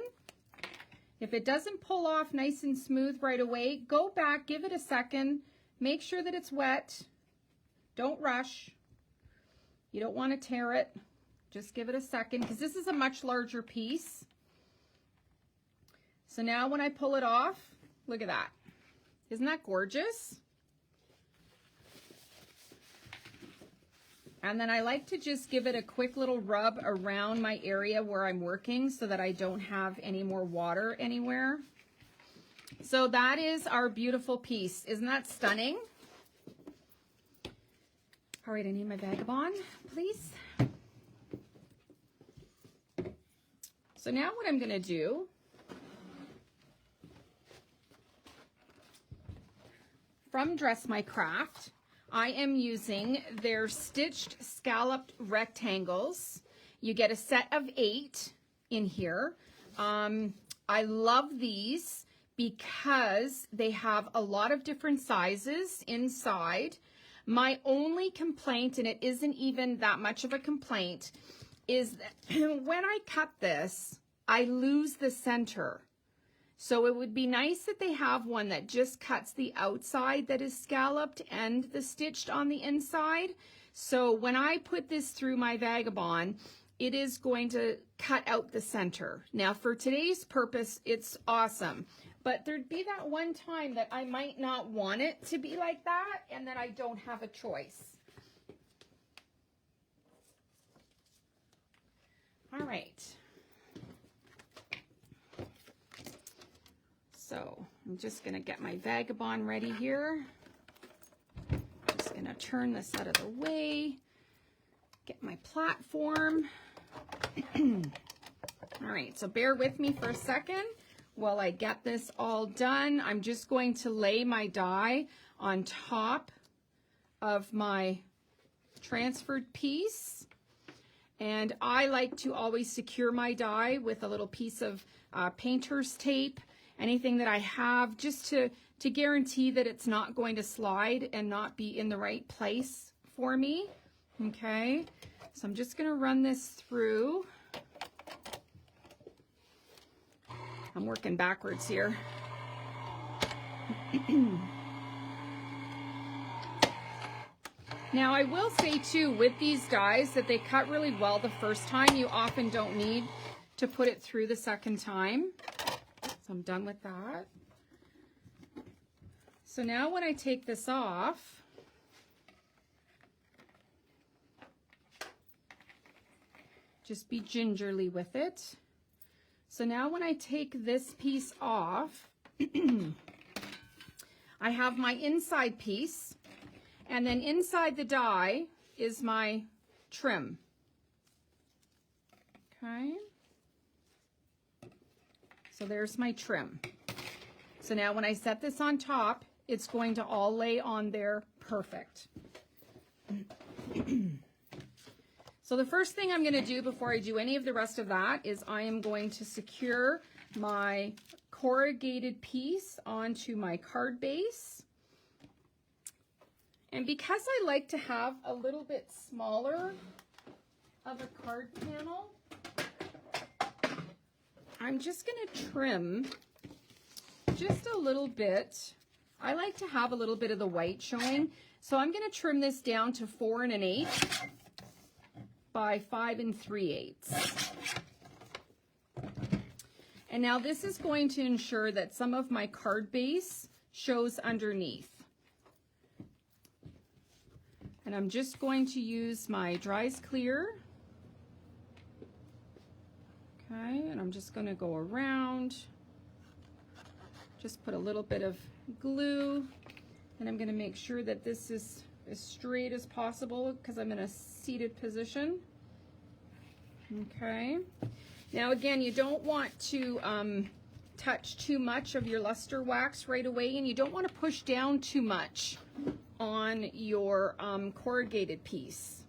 If it doesn't pull off nice and smooth right away, go back, give it a second, make sure that it's wet. Don't rush. You don't want to tear it. Just give it a second because this is a much larger piece. So now when I pull it off, look at that. Isn't that gorgeous? And then I like to just give it a quick little rub around my area where I'm working so that I don't have any more water anywhere. So that is our beautiful piece. Isn't that stunning? All right, I need my Vagabond, please. So now what I'm going to do, from Dress My Craft, I am using their stitched scalloped rectangles. You get a set of 8 in here. I love these because they have a lot of different sizes inside. My only complaint, and it isn't even that much of a complaint, is that when I cut this, I lose the center. So it would be nice that they have one that just cuts the outside that is scalloped and the stitched on the inside. So when I put this through my Vagabond, it is going to cut out the center. Now for today's purpose, it's awesome. But there'd be that one time that I might not want it to be like that, and then I don't have a choice. All right. So I'm just going to get my Vagabond ready here. Just going to turn this out of the way. Get my platform. All right, so bear with me for a second while I get this all done. I'm just going to lay my die on top of my transferred piece. And I like to always secure my die with a little piece of painter's tape, anything that I have, just to guarantee that it's not going to slide and not be in the right place for me. Okay, so I'm just going to run this through. I'm working backwards here. Now I will say too, with these dies, that they cut really well the first time. You often don't need to put it through the second time. So I'm done with that. So now when I take this off, just be gingerly with it. So now when I take this piece off, I have my inside piece, and then inside the die is my trim. Okay. So there's my trim. So now when I set this on top, it's going to all lay on there perfect. So the first thing I'm going to do before I do any of the rest of that is I am going to secure my corrugated piece onto my card base. And because I like to have a little bit smaller of a card panel, I'm just going to trim just a little bit. I like to have a little bit of the white showing. So I'm going to trim this down to 4 1/8 by 5 3/8. And now this is going to ensure that some of my card base shows underneath. And I'm just going to use my Dries Clear. Okay, and I'm just going to go around. Just put a little bit of glue, and I'm going to make sure that this is as straight as possible because I'm in a seated position. Okay. Now again, you don't want to touch too much of your luster wax right away, and you don't want to push down too much on your corrugated piece.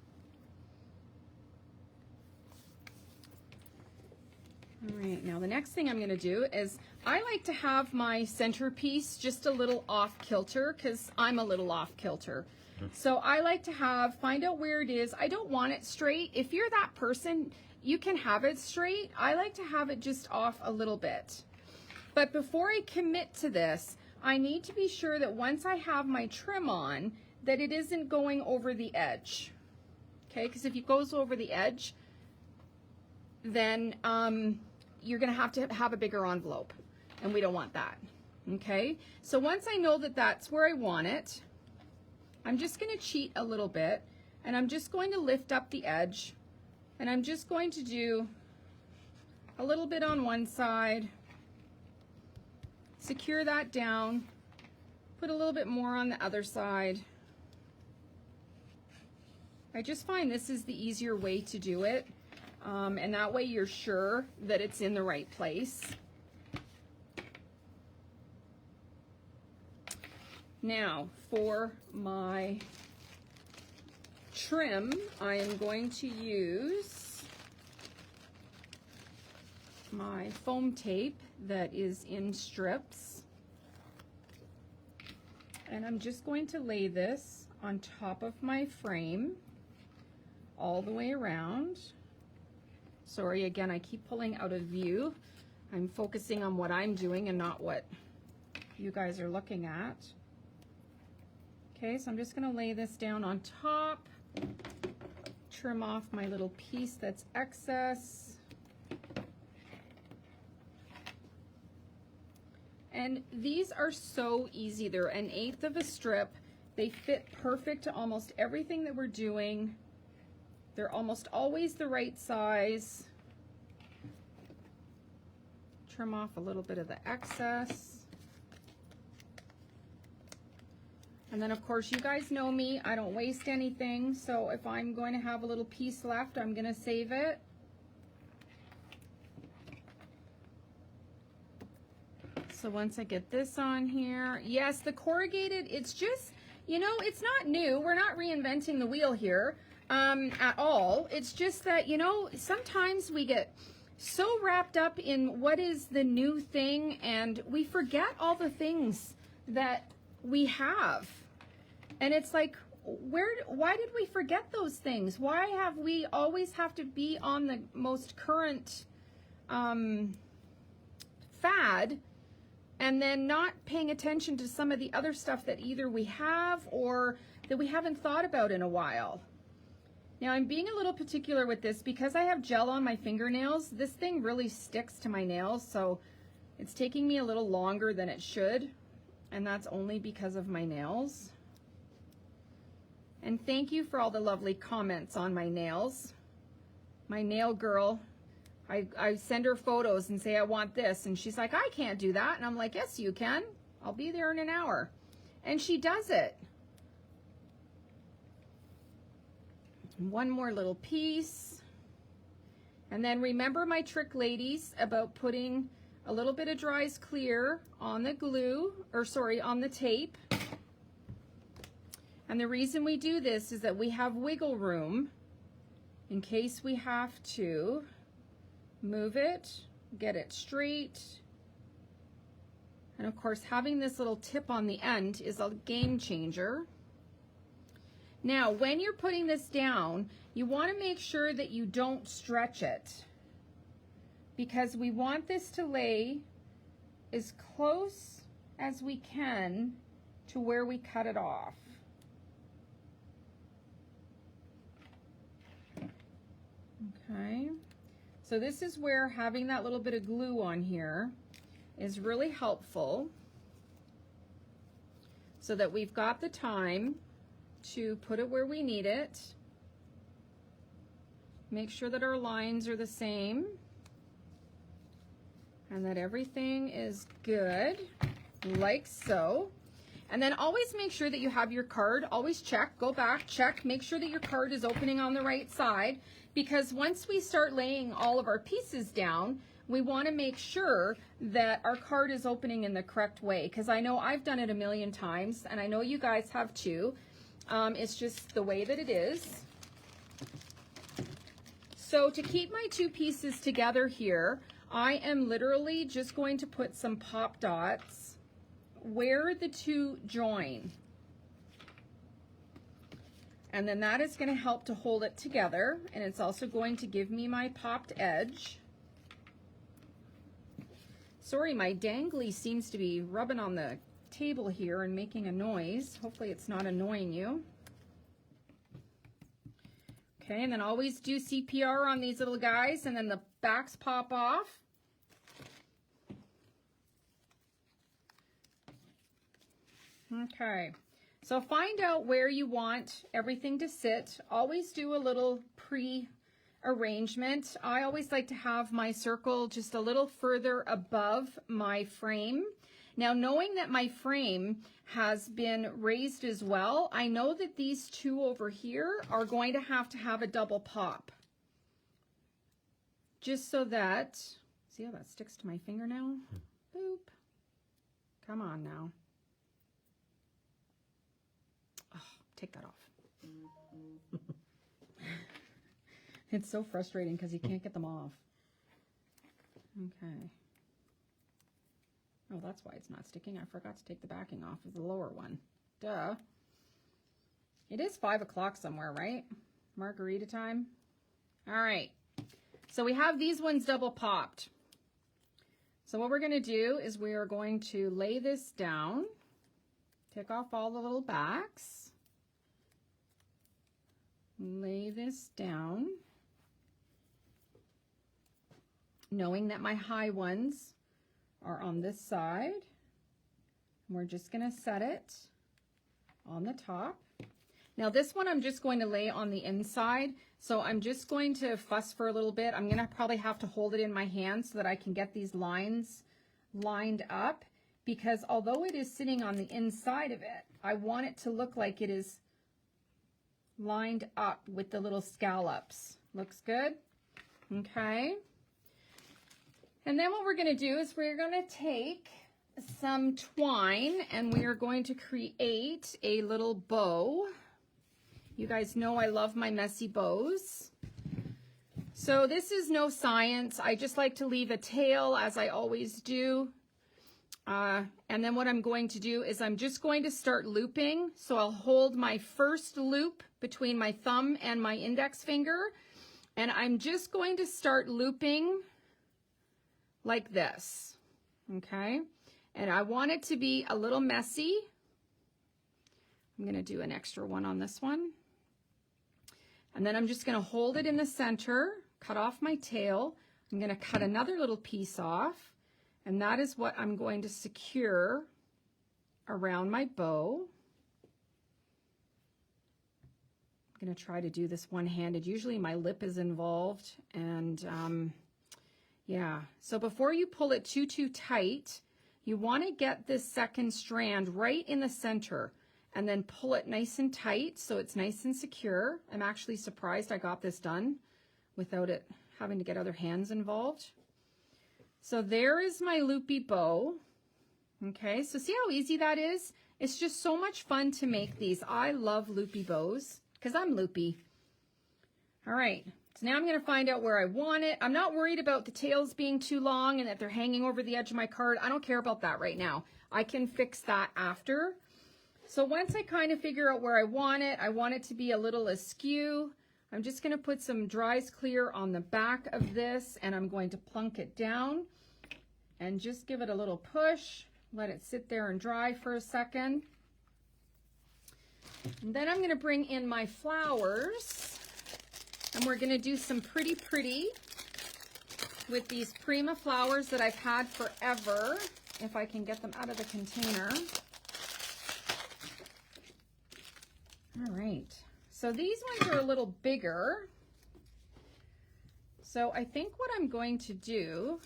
All right, now the next thing I'm going to do is I like to have my centerpiece just a little off kilter because I'm a little off kilter. So I like to find out where it is. I don't want it straight. If you're that person, you can have it straight. I like to have it just off a little bit. But before I commit to this, I need to be sure that once I have my trim on, that it isn't going over the edge. Okay, because if it goes over the edge, then you're going to have a bigger envelope, and we don't want that. Okay, so once I know that that's where I want it, I'm just going to cheat a little bit, and I'm just going to lift up the edge, and I'm just going to do a little bit on one side, secure that down, put a little bit more on the other side. I just find this is the easier way to do it, and that way you're sure that it's in the right place. Now for my trim, I am going to use my foam tape that is in strips, and I'm just going to lay this on top of my frame all the way around. Sorry, again, I keep pulling out of view. I'm focusing on what I'm doing and not what you guys are looking at. Okay, so I'm just going to lay this down on top, trim off my little piece that's excess. And these are so easy. They're 1/8 of a strip. They fit perfect to almost everything that we're doing. They're almost always the right size. Trim off a little bit of the excess. And then of course you guys know me, I don't waste anything. So if I'm going to have a little piece left, I'm going to save it. So once I get this on here, yes, the corrugated, it's just, you know, it's not new. We're not reinventing the wheel here at all. It's just that, you know, sometimes we get so wrapped up in what is the new thing and we forget all the things that we have. And it's like, why did we forget those things? Why have we always have to be on the most current fad and then not paying attention to some of the other stuff that either we have or that we haven't thought about in a while? Now I'm being a little particular with this because I have gel on my fingernails. This thing really sticks to my nails, so it's taking me a little longer than it should, and that's only because of my nails. And thank you for all the lovely comments on my nails. My nail girl, I send her photos and say I want this, and she's like, I can't do that. And I'm like, yes you can, I'll be there in an hour. And she does it. One more little piece. And then remember my trick, ladies, about putting a little bit of Dry's Clear on the glue, or sorry, on the tape. And the reason we do this is that we have wiggle room in case we have to move it, get it straight. And of course, having this little tip on the end is a game changer. Now, when you're putting this down, you want to make sure that you don't stretch it, because we want this to lay as close as we can to where we cut it off. Okay, so this is where having that little bit of glue on here is really helpful, so that we've got the time to put it where we need it. Make sure that our lines are the same and that everything is good, like so. And then always make sure that you have your card. Always check, go back, check, make sure that your card is opening on the right side, because once we start laying all of our pieces down, we want to make sure that our card is opening in the correct way, because I know I've done it a million times, and I know you guys have too. It's just the way that it is. So to keep my two pieces together here, I am literally just going to put some pop dots where the two join. And then that is going to help to hold it together, and it's also going to give me my popped edge. Sorry, my dangly seems to be rubbing on the table here and making a noise. Hopefully it's not annoying you. Okay, and then always do CPR on these little guys, and then the backs pop off. Okay, so find out where you want everything to sit. Always do a little pre-arrangement. I always like to have my circle just a little further above my frame. Now, knowing that my frame has been raised as well, I know that these two over here are going to have a double pop. Just so that, see how that sticks to my fingernail? Boop. Come on now. Oh, take that off. It's so frustrating because you can't get them off. Okay. Oh, that's why it's not sticking. I forgot to take the backing off of the lower one. Duh. It is 5 o'clock somewhere, right? Margarita time. All right. So we have these ones double popped. So what we're going to do is we are going to lay this down. Take off all the little backs. Lay this down. Knowing that my high ones are on this side. We're just going to set it on the top. Now this one I'm just going to lay on the inside, so I'm just going to fuss for a little bit. I'm going to probably have to hold it in my hand so that I can get these lines lined up, because although it is sitting on the inside of it, I want it to look like it is lined up with the little scallops. Looks good? Okay. And then what we're going to do is we're going to take some twine and we are going to create a little bow. You guys know I love my messy bows. So this is no science. I just like to leave a tail as I always do. And then what I'm going to do is I'm just going to start looping. So I'll hold my first loop between my thumb and my index finger. And I'm just going to start looping like this, okay? And I want it to be a little messy. I'm gonna do an extra one on this one. And then I'm just gonna hold it in the center, cut off my tail. I'm gonna cut another little piece off, and that is what I'm going to secure around my bow. I'm gonna try to do this one-handed. Usually my lip is involved, and yeah, so before you pull it too tight, you want to get this second strand right in the center and then pull it nice and tight so it's nice and secure. I'm actually surprised I got this done without it having to get other hands involved. So there is my loopy bow. Okay, so see how easy that is? It's just so much fun to make these. I love loopy bows because I'm loopy. All right. So now I'm going to find out where I want it. I'm not worried about the tails being too long and that they're hanging over the edge of my card. I don't care about that right now. I can fix that after. So once I kind of figure out where I want it to be a little askew. I'm just going to put some Dries Clear on the back of this and I'm going to plunk it down and just give it a little push. Let it sit there and dry for a second. And then I'm going to bring in my flowers. And we're going to do some pretty with these Prima flowers that I've had forever, if I can get them out of the container. All right, so these ones are a little bigger. So I think what I'm going to do,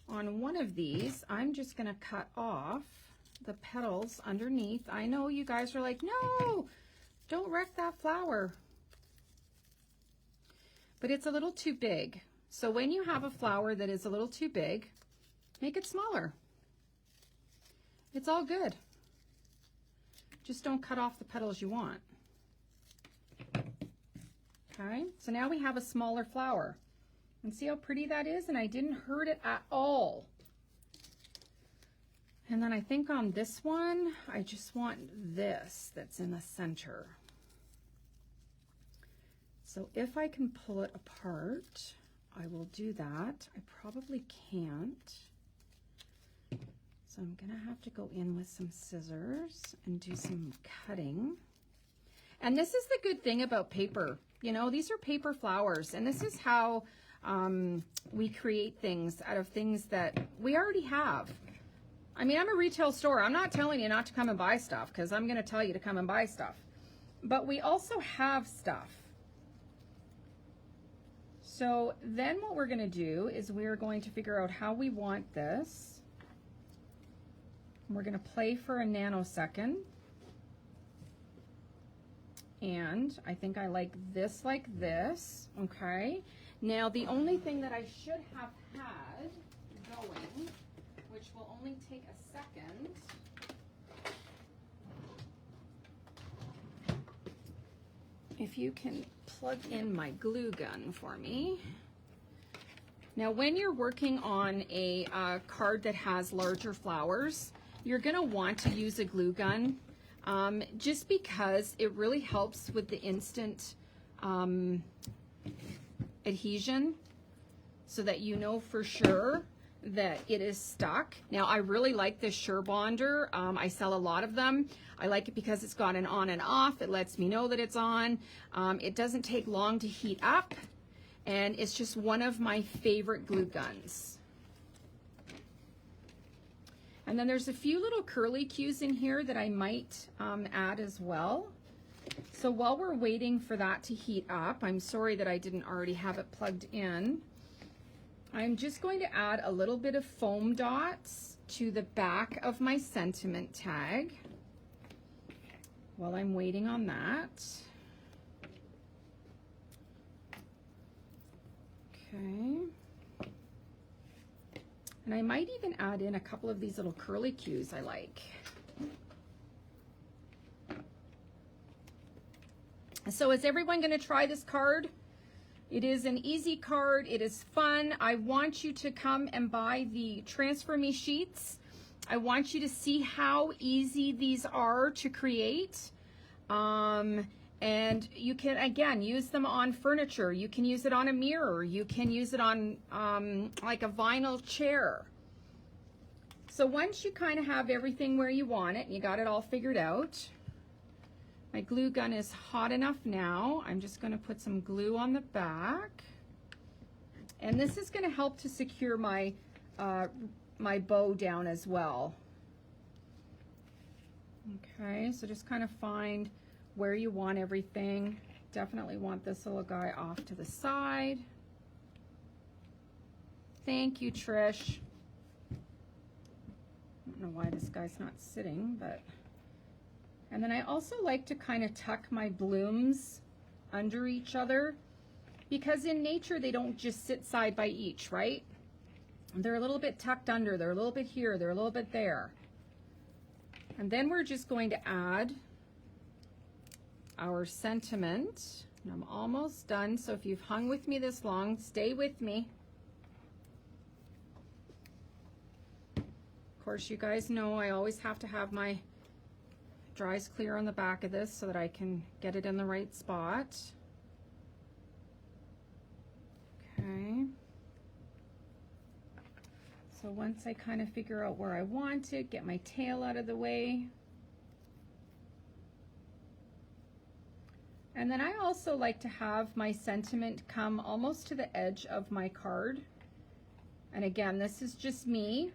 on one of these, I'm just going to cut off the petals underneath. I know you guys are like, no, don't wreck that flower. But it's a little too big. So when you have a flower that is a little too big, make it smaller. It's all good. Just don't cut off the petals you want. Okay, so now we have a smaller flower. And see how pretty that is? And I didn't hurt it at all. And then I think on this one, I just want this that's in the center. So if I can pull it apart, I will do that. I probably can't. So I'm gonna have to go in with some scissors and do some cutting. And this is the good thing about paper. You know, these are paper flowers, and this is how we create things out of things that we already have. I mean, I'm a retail store. I'm not telling you not to come and buy stuff because I'm going to tell you to come and buy stuff. But we also have stuff. So then what we're going to do is we're going to figure out how we want this. We're going to play for a nanosecond. And I think I like this, okay? Now the only thing that I should have had going, which will only take a second, if you can plug in my glue gun for me. Now when you're working on a card that has larger flowers, you're gonna want to use a glue gun just because it really helps with the instant adhesion so that you know for sure that it is stuck. Now I really like this SureBonder. I sell a lot of them. I like it because it's got an on and off. It lets me know that it's on. It doesn't take long to heat up, and it's just one of my favorite glue guns. And then there's a few little curly cues in here that I might add as well. So while we're waiting for that to heat up, I'm sorry that I didn't already have it plugged in. I'm just going to add a little bit of foam dots to the back of my sentiment tag while I'm waiting on that. Okay. And I might even add in a couple of these little curly cues I like. So is everyone going to try this card? It is an easy card. It is fun. I want you to come and buy the Transfer Me sheets. I want you to see how easy these are to create. And you can, again, use them on furniture. You can use it on a mirror. You can use it on like a vinyl chair. So once you kind of have everything where you want it, and you got it all figured out, my glue gun is hot enough now. I'm just going to put some glue on the back. And this is going to help to secure my, my bow down as well. Okay, so just kind of find where you want everything. Definitely want this little guy off to the side. Thank you, Trish. I don't know why this guy's not sitting, but... And then I also like to kind of tuck my blooms under each other, because in nature they don't just sit side by each, right? They're a little bit tucked under, they're a little bit here, they're a little bit there. And then we're just going to add our sentiment. And I'm almost done, so if you've hung with me this long, stay with me. Of course, you guys know I always have to have my dries clear on the back of this so that I can get it in the right spot. Okay. So once I kind of figure out where I want it, get my tail out of the way. And then I also like to have my sentiment come almost to the edge of my card. And again, this is just me.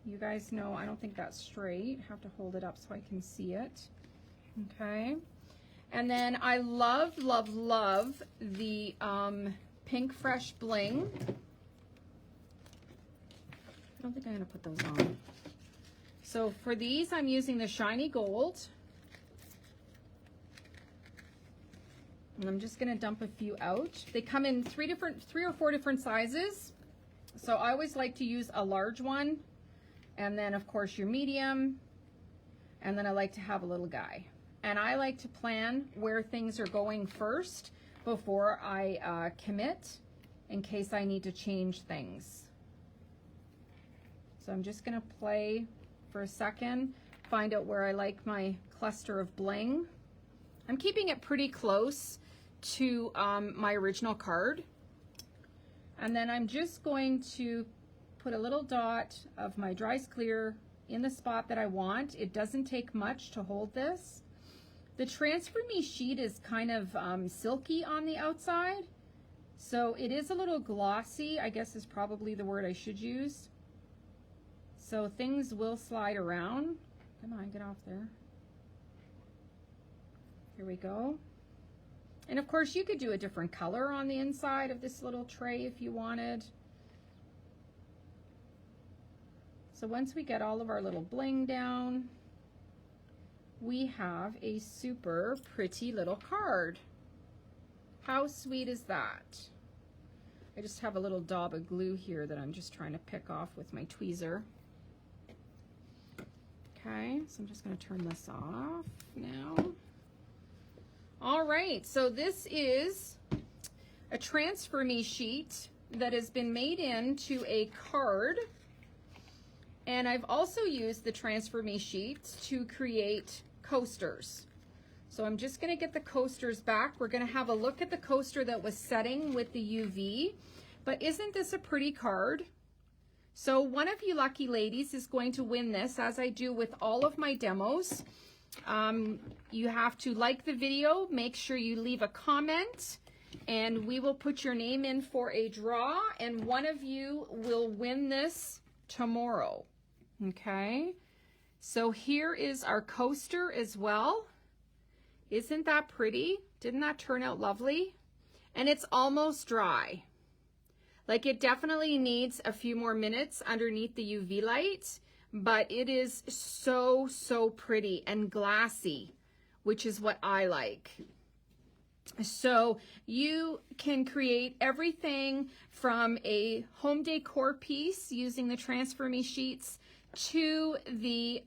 You guys know I don't think that's straight. I have to hold it up so I can see it. Okay. And then I love, love, love the Pink Fresh Bling. I don't think I'm going to put those on. So for these, I'm using the Shiny Gold. And I'm just going to dump a few out. They come in three or four different sizes. So I always like to use a large one. And then, of course, your medium. And then I like to have a little guy. And I like to plan where things are going first before I commit in case I need to change things. So I'm just going to play for a second, find out where I like my cluster of bling. I'm keeping it pretty close to my original card. And then I'm just going to put a little dot of my Dries Clear in the spot that I want. It doesn't take much to hold this. The Transfer Me sheet is kind of silky on the outside, so it is a little glossy, I guess is probably the word I should use. So things will slide around. Come on, get off there. Here we go. And of course you could do a different color on the inside of this little tray if you wanted. So once we get all of our little bling down, we have a super pretty little card. How sweet is that? I just have a little daub of glue here that I'm just trying to pick off with my tweezer. Okay, so I'm just going to turn this off now. All right, so this is a Transfer Me sheet that has been made into a card. And I've also used the Transfer Me sheets to create coasters. So I'm just going to get the coasters back. We're going to have a look at the coaster that was setting with the UV. But isn't this a pretty card? So one of you lucky ladies is going to win this, as I do with all of my demos. You have to like the video, make sure you leave a comment, and we will put your name in for a draw, and one of you will win this tomorrow. Okay, so here is our coaster as well. Isn't that pretty? Didn't that turn out lovely? And it's almost dry. Like, it definitely needs a few more minutes underneath the UV light, but it is so, so pretty and glassy, which is what I like. So you can create everything from a home decor piece using the Transfer Me sheets to the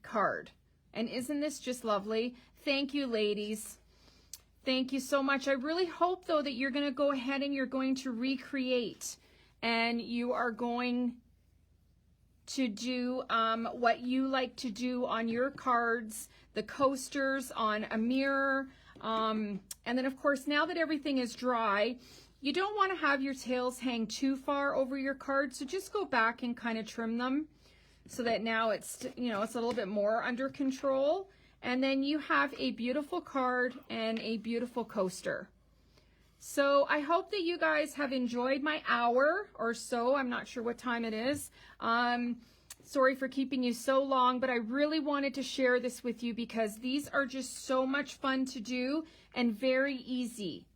card. And isn't this just lovely? Thank you, ladies. Thank you so much. I really hope, though, that you're going to go ahead and you're going to recreate, and you are going to do what you like to do on your cards, the coasters on a mirror. And then, of course, now that everything is dry, you don't want to have your tails hang too far over your card. So just go back and kind of trim them so that now it's, you know, it's a little bit more under control. And then you have a beautiful card and a beautiful coaster. So I hope that you guys have enjoyed my hour or so. I'm not sure what time it is. Sorry for keeping you so long, but I really wanted to share this with you because these are just so much fun to do and very easy.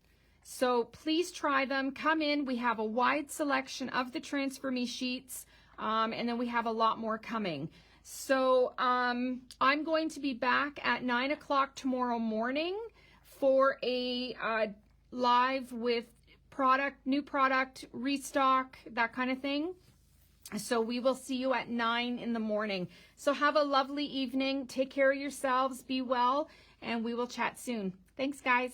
So please try them. Come in. We have a wide selection of the Transfer Me sheets, and then we have a lot more coming. So I'm going to be back at 9 o'clock tomorrow morning for a live with new product, restock, that kind of thing. So we will see you at 9 in the morning. So have a lovely evening. Take care of yourselves. Be well. And we will chat soon. Thanks, guys.